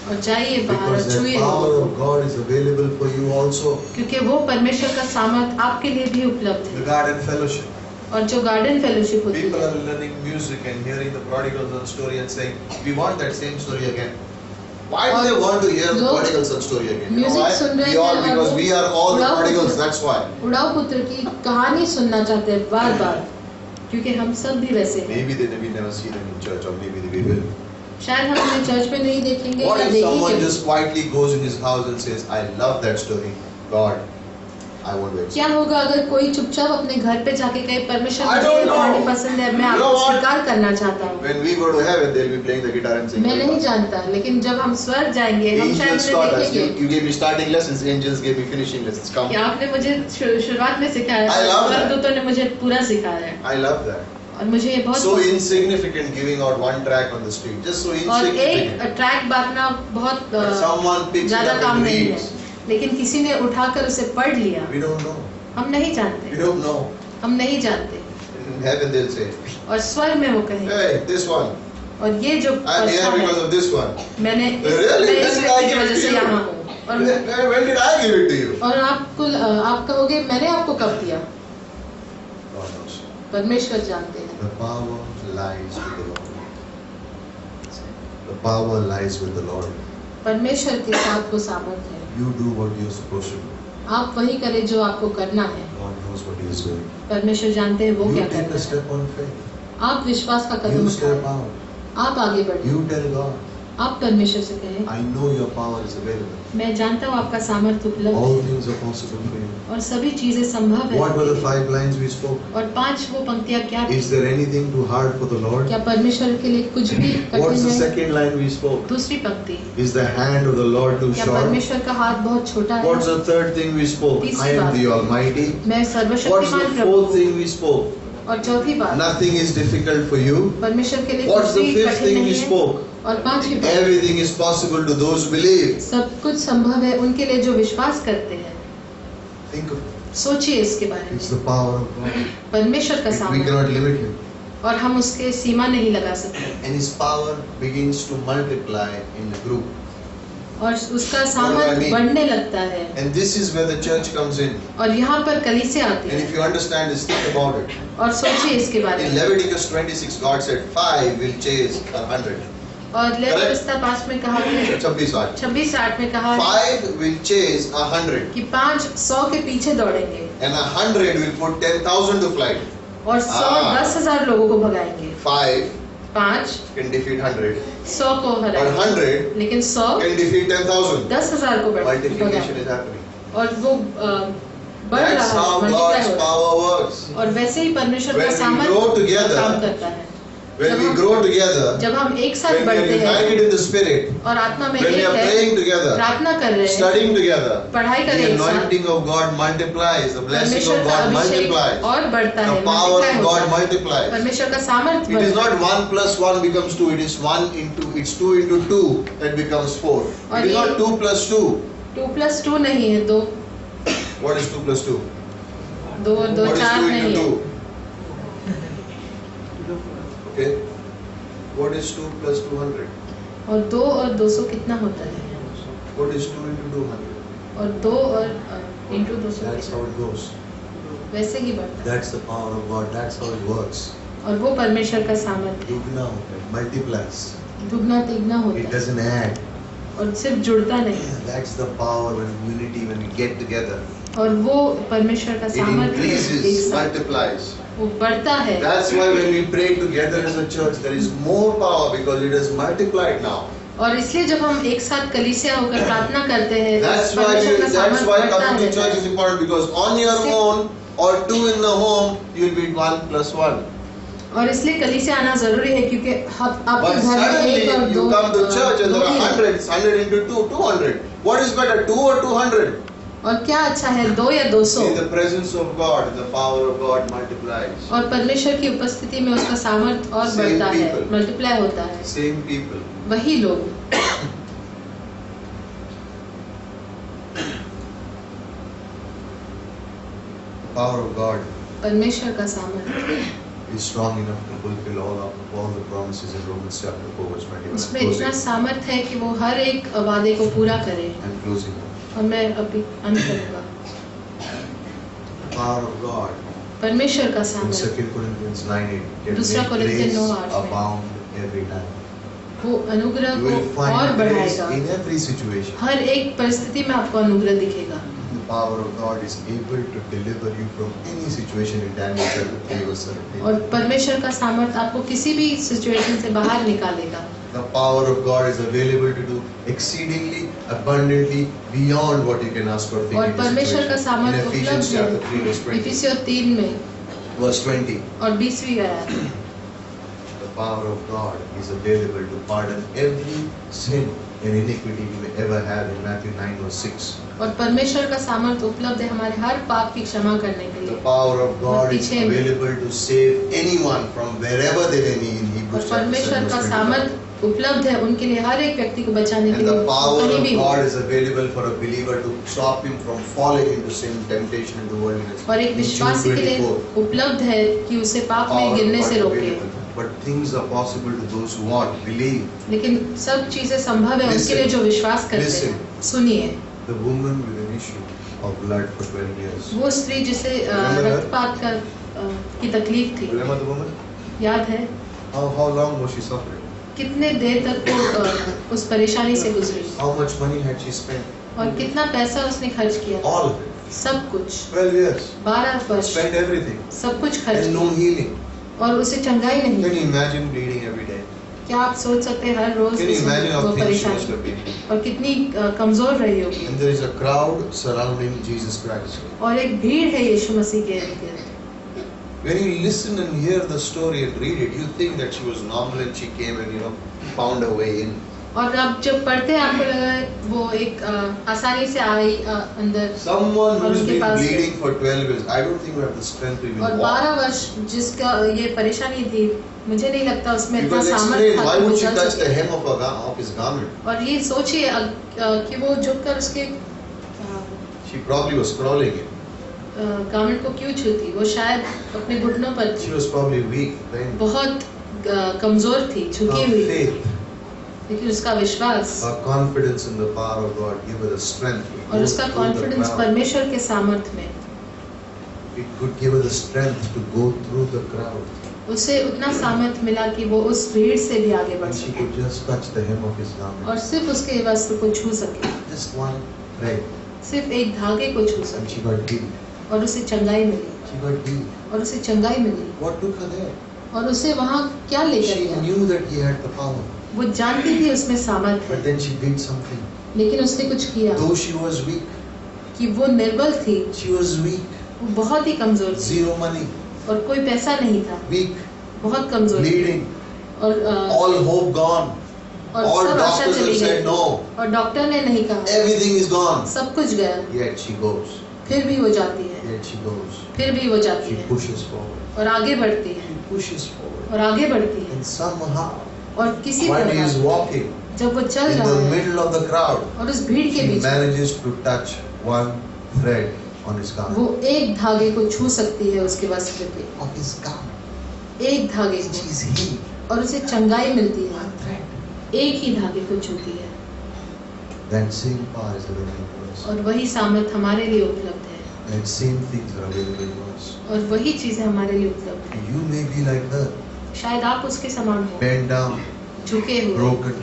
और जाइए बाहर और Because the छुइए power लोगों of God is available for you also. को, क्योंकि वो परमेश्वर का सामर्थ आपके लिए भी उपलब्ध The है। garden fellowship. और जो गार्डन फेलोशिप होती People है, are learning music and hearing the prodigal son story and saying, we want that same story again. Why do they want to hear the लोग prodigal son story again? You know music why? सुन रहे We all, हैं और because वो we are all the उड़ाऊ prodigals, पुत्र- that's why. उड़ाऊ पुत्र की कहानी सुनना चाहते हैं बार बार, क्योंकि हम सब भी वैसे हैं। Maybe we never see them in church, or maybe we will. शायद हम उन्हें चर्च में नहीं देखेंगे What या if someone देखेंगे। just quietly goes in his house and says, I love that story, God, I want to क्या accept. होगा अगर कोई चुपचाप अपने घर पे जाके कहे परमेश्वर I मुझे don't ये know. कहानी पसंद है, मैं You know आपको what? स्वीकार करना चाहता हूँ। When we go to heaven, they'll be playing the guitar and singing. मैं नहीं जानता, लेकिन जब हम स्वर्ग जाएंगे हम शायद Angels उन्हें taught us. देखेंगे You gave me starting lessons, angels gave me finishing lessons. Come. कि आपने मुझे शुरुआत में सिखाया, I love that. स्वर्गदूतों ने मुझे पूरा सिखाया है I love that. और मुझे ये बहुत So insignificant giving out one track on the street. Just so और insignificant. एक ट्रैक बांटना बहुत But someone picks it ज्यादा up काम and नहीं है, reads. लेकिन किसी ने उठाकर उसे पढ़ लिया। We don't know. हम नहीं We जानते, don't know. हम नहीं जानते। In heaven they'll say, और स्वर्ग में वो कहेंगे, hey, this one. और ये जो I'm here अच्छा because है, of this one. मैंने Really? मैं इस When did I व्यक्ति की give it वजह to से you? यहाँ हूँ। और When did I give it to you? और आप कहोगे मैंने आपको कब दिया? God knows. परमेश्वर जानते हैं। The power lies with the Lord. The power lies with the Lord. परमेश्वर के साथ वो सामर्थ है। You do what you're supposed to do. आप वही करें जो आपको करना है। God knows what He is doing. परमेश्वर जानते हैं वो You क्या take करना a है। step on faith. आप विश्वास का कदम You step उठाएं, out. आप आगे बढ़िए, You tell God, आप परमेश्वर से कहें, I know your power is available. मैं जानता हूँ आपका सामर्थ्य उपलब्ध All है things are possible for you. और सभी चीजें संभव है। What were the 5 lines we spoke? और 5 वो पंक्तियाँ क्या थी? Is there anything too hard for the Lord? क्या परमेश्वर के लिए कुछ भी What's कठिन the है? second line we spoke? दूसरी पंक्ति, Is the hand of the Lord too क्या short? परमेश्वर का हाथ बहुत छोटा What's है? the third thing we spoke? तीसरी I am बात। the Almighty. मैं What's सर्वशक्तिमान the Prabhu. fourth thing we spoke? और चौथी बात, Nothing is difficult for you. परमेश्वर के लिए कुछ What's the भी fifth कठिन thing we नहीं है। spoke? और 5वीं बात, Everything is possible to those who believe. सब कुछ संभव है उनके लिए जो विश्वास करते हैं। Think of it. सोचिए इसके बारे It's में। the power of God. परमेश्वर का We सामर्थ्य cannot limit Him. और हम उसके सीमा नहीं लगा सकते And His power begins to multiply in the group. और उसका What do I सामर्थ्य mean? बढ़ने लगता है And this is where the church comes in. और यहाँ पर कलीसिया आती And if है। you understand this, think about it. और सोचिए इसके बारे In में। Leviticus 26, God said, 5 will chase 100. और लेवितिकुस 5 में कहा है, 26 26:8 में कहा है 5 will chase 100. कि 5 100 के पीछे दौड़ेंगे And 100 will put 10,000 to flight. और 100 10,000 लोगों को भगाएंगे। 5 5 can defeat 100. 100 को Or हराएंगे, 100 लेकिन 100 can defeat 10,000. 10,000 को Multiplication भगाएंगे is happening. और वो बढ़ That's रहा how है, multiply God's हो रहा है। power works. और वैसे ही परमेश्वर का When we सामर्थ्य grow together, काम करता है। When we grow together, जब हम एक साथ when we are बढ़ते हैं united in the Spirit, और आत्मा में when we एक are है, praying together, प्रार्थना कर रहे हैं, studying together, पढ़ाई कर the रहे हैं एक साथ, anointing of God multiplies, the blessing परमेश्वर of का God अभिषेक multiplies, और बढ़ता the है, power multiply of होता God है, multiplies. परमेश्वर का सामर्थ्य It is बढ़ता not है। 1 plus 1 becomes 2, it is 2 into 2 that becomes 4. और It is ये- not 2 plus 2. 2 + 2 नहीं है, 2 What is 2 plus 2? 2 और 2 What is 4 2 नहीं into है। 2? Okay. What is 2 plus 200? और 2 और 200 कितना होता है? What is 2 into 200? और 2 और into 200 That's how it goes. वैसे ही बढ़ता है। That's the power of God. That's how it works. और वो परमेश्वर का सामर्थ्य है, Dugna multiplies. दुगना तिगना It होता है doesn't add. और सिर्फ जुड़ता नहीं। That's the power when unity, when we get together. और वो परमेश्वर का It सामर्थ्य एक increases, साथ multiplies. वो बढ़ता है। That's why when we pray together as a church, there is more power because it has multiplied now. और इसलिए जब हम एक साथ कलीसिया होकर प्रार्थना करते हैं तो That's why परमेश्वर का that's सामर्थ्य why बढ़ता coming to रहता church है। is important because on your own or 2 in the home, you will be 1 plus 1. और इसलिए कलीसिया आना जरूरी है क्योंकि आपके But घर में suddenly एक और दो you come to church and there are लोग हैं। hundreds, 100 into 2, 200. What is better, 2 or 200? और क्या अच्छा है 2 या 200? In the presence of God, the power of God multiplies. और परमेश्वर की उपस्थिति में उसका सामर्थ्य और Same बढ़ता है, people. मल्टीप्लाई होता है। Same people. वही लोग Power of God. परमेश्वर का सामर्थ्य is strong enough to fulfill all the promises in Romans chapter 4 verse 21. उसमें इतना सामर्थ है कि वो हर एक वादे को पूरा करे। I'm closing now. और मैं अभी अंत करूँगा। Power of God. परमेश्वर का In सामर्थ 2 Corinthians 9:8 can दूसरा make कोरिन्थियन grace 9:8 में abound every time. वो अनुग्रह You will को और find grace बढ़ाएगा। in every situation. हर एक परिस्थिति में आपको अनुग्रह दिखेगा। The power of God is able to deliver you from any situation in Daniel chapter 3 verse 17. और परमेश्वर का सामर्थ आपको किसी भी सिचुएशन से बाहर निकालेगा। The power of God is available to do exceedingly abundantly beyond what you can ask or think. और in this परमेश्वर का situation. सामर्थ In Ephesians उपलब्ध chapter 3 verse है। 20. इफिसियों 3 में Verse 20. और 20वीं आयत। The power of God is available to pardon every sin and iniquity you may ever have in Matthew 9 verse 6. और परमेश्वर का सामर्थ उपलब्ध है हमारे हर पाप की क्षमा करने के The लिए। power of God is पीछे में। available to save anyone from wherever they may be in और Hebrews chapter 7 परमेश्वर का verse 25. सामर्थ उपलब्ध है उनके लिए हर एक व्यक्ति को बचाने के And the लिए power कहीं of भी हो। God is available for a believer to stop him from falling into sin, temptation, and worldliness. और एक In Jude विश्वासी के लिए 24, उपलब्ध है कि उसे पाप power में of गिरने God से is रोके। available. But things are possible to those who what? Believe. लेकिन सब चीजें संभव है उनके लिए जो विश्वास करते Listen. हैं। सुनिए, The woman with an issue of blood for 12 years. वो स्त्री जिसे Remember her? रक्तपात का की तकलीफ थी, Remember the woman? याद है? How long was she suffering? कितने देर तक वो उस परेशानी से गुजरी How much money had she spent? और कितना पैसा उसने खर्च किया? All of it. सब कुछ। 12 years. 12 वर्ष Spent everything. सब कुछ खर्च And no किया healing. और उसे चंगाई Can नहीं। you imagine bleeding every day? क्या आप सोच सकते हैं हर रोज Can you imagine how वो thin she must परेशानी have been? और कितनी कमजोर रही होगी। And there is a crowd surrounding Jesus Christ. और एक भीड़ है यीशु मसीह के इर्द-गिर्द। When you listen and hear the story and read it, you think that she was normal and she came and found her way in. और अब जब पढ़ते हैं आपको लगा वो एक आसानी से आई अंदर। Someone और who's उनके been pass bleeding for 12 years, I don't think we have the strength to even और walk. 12 वर्ष जिसका ये परेशानी थी, मुझे नहीं लगता उसमें इतना Because सामर्थ्य explain, था why कि वो would she चल touch the सके। hem of his garment? और ये सोचिए कि वो झुककर उसके She probably was crawling it. Garment को क्यों छूती? वो शायद अपने घुटनों पर She थी, was probably weak then. बहुत कमजोर थी, झुकी Her हुई थी, faith, लेकिन उसका विश्वास her confidence in the power of God gave her the strength. to और go उसका through the कॉन्फिडेंस crowd. परमेश्वर के सामर्थ में It could give her the strength to go through the crowd. उसे उतना सामर्थ मिला कि वो उस भीड़ से भी आगे बढ़ And she सके could just touch the hem of his garment. और सिर्फ उसके वस्त्र को छू सके, Just one thread. सिर्फ एक धागे को छू And सके she got healed. और उसे चंगाई मिली She got healed. और उसे चंगाई मिली What took her there? और उसे वहाँ क्या लेकर She गया? knew that he had the power. वो जानती थी उसमें सामर्थ But है, then she did something. लेकिन उसने कुछ किया Though she was weak, कि वो निर्बल थी, she was weak. वो बहुत ही कमजोर थी Zero money. और कोई पैसा नहीं था, Weak. बहुत कमजोर थी Bleeding. और All hope gone. और All सब आशा doctors चली have said गई no. और डॉक्टर ने नहीं कहा, Everything is gone. सब कुछ गया, Yet she goes. फिर भी वो जाती है, Yet she goes. फिर भी वो जाती She है pushes forward. और आगे बढ़ती है She pushes forward. और आगे बढ़ती है And somehow, और किसी while he is तरह walking जब वो चल in रहा the है middle of the crowd, और उस भीड़ के he beach manages to touch one thread on his वो garment. एक धागे को छू सकती है उसके वस्त्र के, Of his garment. एक धागे She को, is healed. और उसे चंगाई मिलती है, One thread. एक ही धागे को छूती है। That same power is available to us. और वही सामर्थ हमारे लिए उपलब्ध है That same things are available to us. और वही चीजें हमारे लिए उपलब्ध है। You may be like her, शायद आप उसके समान हो, bent down, झुके हुए, broken,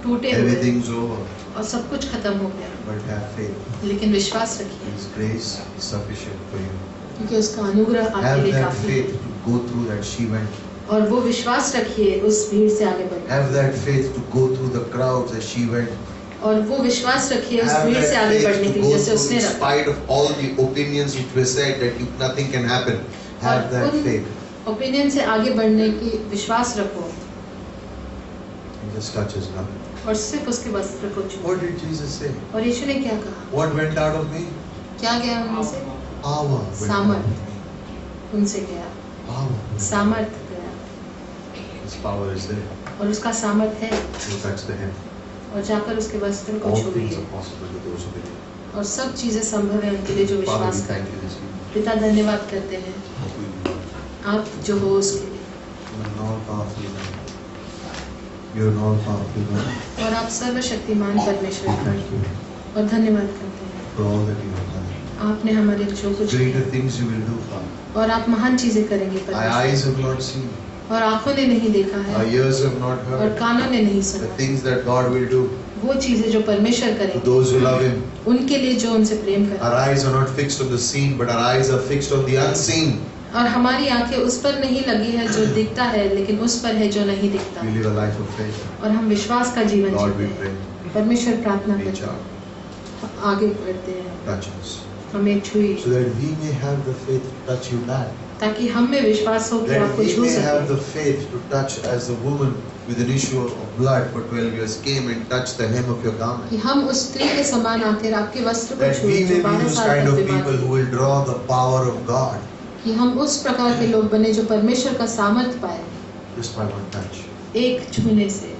टूटे हुए everything's over. और सब कुछ खत्म हो गया, But have faith. लेकिन विश्वास रखिए His grace is sufficient for you. क्योंकि उसका अनुग्रह आपके Have लिए that काफी है। faith to go through that she went. और वो विश्वास रखिए उस भीड़ से आगे बढ़ने, Have that faith to go through the crowds as she went. और वो विश्वास रखिए उस Have भीड़ से that आगे faith बढ़ने to के go लिए जैसे through उसने in रखा। spite of all the opinions which were said that nothing can happen. Have that उन faith. ओपिनियन से आगे बढ़ने की विश्वास रखो He just touches now. और सिर्फ उसके वस्त्र को छुओ। What did Jesus say? और यीशु ने क्या कहा? What went out of me? क्या गया उनसे? Power went out Samar. of me. उनसे गया, Power. सामर्थ गया His power is there. और उसका सामर्थ है You touch the hem. और जाकर उसके वस्त्र को All things छुइए are possible to those who believe. और सब चीजें संभव है उनके लिए जो Father, we विश्वास thank करते you हैं। this evening. पिता धन्यवाद करते हैं We आप जो हो उसके लिए, You're an all-powerful God. You're an all-powerful God. और आप सर्वशक्तिमान परमेश्वर हैं Thank you और धन्यवाद करते हैं for all that you have done. आपने हमारे लिए जो कुछ Greater किया things you will do, Father. और आप महान चीजें करेंगे Our परमेश्वर, eyes have not seen, और आंखों ने नहीं देखा our है ears have not और heard. कानों ने नहीं The सुना things that God will do वो चीजें जो परमेश्वर to करेंगे those who love Him. उनके लिए जो उनसे प्रेम Our करें, eyes are not fixed on the seen, but our eyes are fixed on the unseen. और हमारी आंखें उस पर नहीं लगी है जो दिखता है, लेकिन उस पर है जो नहीं दिखता, We live a life of faith. और हम विश्वास का जीवन Lord, जीते we हैं। pray. परमेश्वर प्रार्थना Reach करते out, हैं, आगे बढ़ते हैं, touch us, हमें छुई so that we may have the faith to touch you back. ताकि हम में विश्वास हो कि That आपको we छू may have सके, the faith to touch as the woman with an issue of blood for 12 years came and touched the hem of your garment. कि हम उस स्त्री के समान आकर आपके वस्त्र को That छुए we जो may be 12 those साल kind तक of बीमार people थी। who will draw the power of God कि हम उस प्रकार के लोग बने जो परमेश्वर का सामर्थ पाए just by one touch. एक छूने से।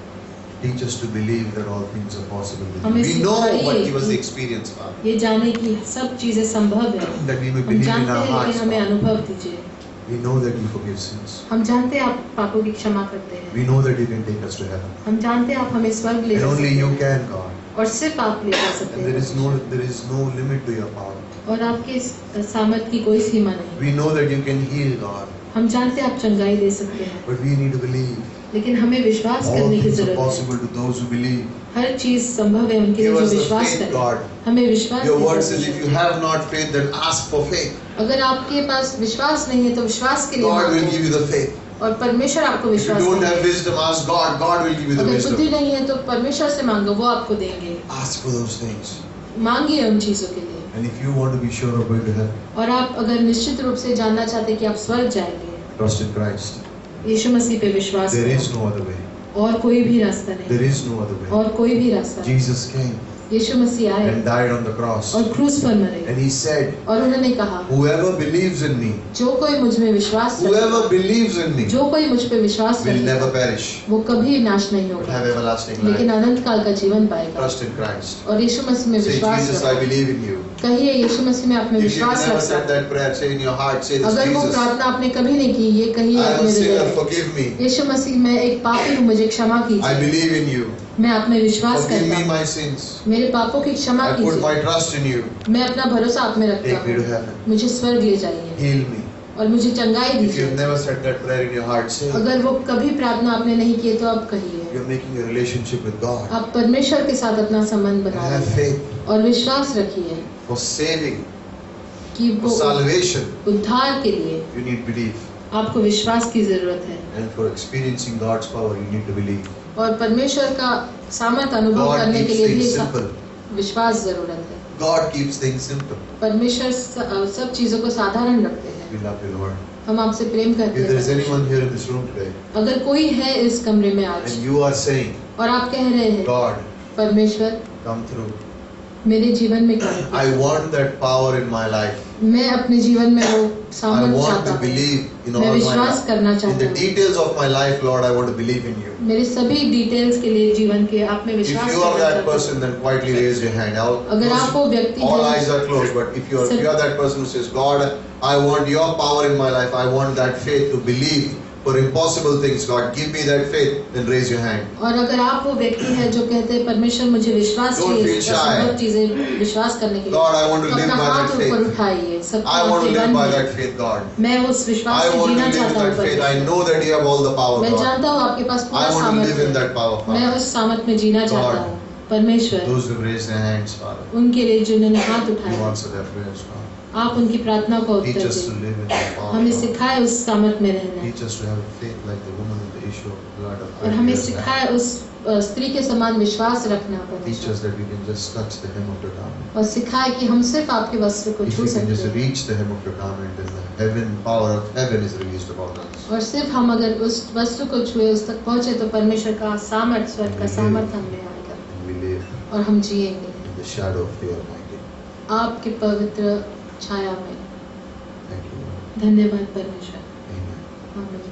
Teach us to believe that all things are possible with you. हमें We know सिखाइए what was the कि- experience, Father. ये जाने की सब चीजें संभव है, That we may हम believe in जानते our हैं, hearts, लेकिन हमें Father. अनुभव दीजिए। We know that you forgive sins. हम जानते हैं आप पापों की क्षमा करते हैं, We know that you can take us to heaven. हम जानते हैं आप हमें स्वर्ग ले And जा only सकते you हैं, can, God. और सिर्फ आप ले जा सकते And हैं, there is no limit to your power. और आपके सामर्थ की कोई सीमा नहीं। We know that you can heal, God. हम जानते हैं आप चंगाई दे सकते हैं, But we need to believe. लेकिन हमें विश्वास All करने की things are जरूरत है। possible to those who believe. हर चीज संभव है उनके लिए Give जो us the विश्वास faith, करें। God. हमें विश्वास Your की word जरूरत says if है। you have not faith, then ask for faith. अगर आपके पास विश्वास नहीं है तो विश्वास के लिए God will मांगो, give you the faith. और परमेश्वर आपको If you विश्वास don't have देंगे। wisdom, ask God. God will give you the अगर बुद्धि wisdom. नहीं है तो परमेश्वर से मांगो, वो आपको देंगे। Ask for those things. मांगिए उन चीजों के लिए। And if you want to be sure of going to heaven, और आप अगर निश्चित रूप से जानना चाहते हैं कि आप स्वर्ग जाएंगे, trust in Christ. यीशु मसीह पे विश्वास There is करो, no other way. और कोई भी रास्ता There नहीं, is no other way. और कोई भी रास्ता नहीं। Jesus came यीशु मसीह आए and died on the cross. और क्रूस पर मरे, And he said, और उन्होंने कहा, whoever believes in me, जो कोई मुझ में विश्वास whoever रखे, believes in me जो कोई मुझ पे विश्वास will never रखेगा, perish, वो कभी नाश नहीं but होगा, have everlasting लेकिन life. अनंत काल का जीवन पाएगा। Trust in Christ. और यीशु मसीह में Say, विश्वास Jesus, I रखो। believe in you. कहिए यीशु मसीह में आप में If you विश्वास never रखो। said that prayer, say in your heart, say this, अगर वो Jesus, प्रार्थना आपने कभी नहीं की, ये कहिए I am अपने a हृदय sinner, में, forgive me. यीशु मसीह मैं एक पापी हूँ, मुझे क्षमा I कीजिए, believe in you. मैं आप में विश्वास Forgive करता me हूँ, my sins. मेरे पापों की क्षमा I put कीजिए, my trust in you. मैं अपना भरोसा आप में रखता Take me to हूँ, heaven. मुझे स्वर्ग ले जाइए Heal me. और मुझे चंगाई If दीजिए। you've never said that prayer in your heart, say it. अगर वो कभी प्रार्थना आपने नहीं की है तो आप कहिए, You're making a relationship with God. आप परमेश्वर के साथ अपना संबंध And बना have रहे हैं faith और विश्वास रखिए for saving, कि for वो salvation. उद्धार के लिए You need belief. आपको विश्वास की जरूरत है, And for experiencing God's power, you need to believe. और परमेश्वर का सामर्थ अनुभव God करने के keeps लिए things भी simple. विश्वास जरूरत है। God keeps things simple. परमेश्वर सब चीजों को साधारण रखते हैं। We love you, Lord. हम आपसे प्रेम करते If there is हैं। anyone here in this room today, अगर कोई है इस कमरे में आज and you are saying, और आप कह रहे हैं, God, परमेश्वर come through. मेरे जीवन में काम I कीजिए। want that power in my life. मैं अपने जीवन में वो I सामर्थ want चाहता to हूँ, believe in मैं all my विश्वास life. करना In चाहता the हूँ, details of my life, Lord, I want to believe in you. मेरे सभी डिटेल्स के लिए जीवन के आप में If विश्वास you are करना that चाहता हूँ। person, then quietly raise your hand. अगर आप वो व्यक्ति All हैं, eyes are closed, but if you are that person who says, God, I want your power in my life, I want that faith to believe for impossible things, God, give me that faith, then raise your hand. और अगर आप वो व्यक्ति है जो कहते हैं परमेश्वर मुझे विश्वास Don't चाहिए feel shy. सब चीजें विश्वास करने के लिए, God, I want to तो live अपना by हाथ that ऊपर faith. उठाइए, सब I want to आंखें live बंद by हैं। that faith, God. मैं उस विश्वास I से want to Jeena live in चाहता हूँ that faith. I परमेश्वर। know that you have all the power, मैं God. जानता हूँ आपके पास पूरा I want to सामर्थ live in है, that power, मैं Father. उस सामर्थ में जीना चाहता God. हूँ परमेश्वर। Those who raise their hands, Father, उनके लिए जिन्होंने हाथ you उठाए, answer their prayers, God. आप उनकी प्रार्थना को Teach उत्तर us to दें, live in that power, हमें God. सिखाए उस सामर्थ में रहना, Teach us to have faith like the woman with the issue of blood of और 12 हमें years back. सिखाए उस स्त्री के समान विश्वास रखना Teach परमेश्वर, us that we can just touch the hem of the garment. और सिखाए कि हम सिर्फ आपके वस्त्र को If छू we can सकते just हैं, reach the hem of the garment, then the heaven power of heaven is released upon us. और सिर्फ हम अगर उस वस्त्र को छुए उस तक पहुंचे तो परमेश्वर का सामर्थ, स्वर्ग का सामर्थ हम में आएगा And we live और हम जिएंगे in the shadow of the Almighty. आपके पवित्र छाया में। Thank you, Lord. धन्यवाद परमेश्वर। Amen. आमीन।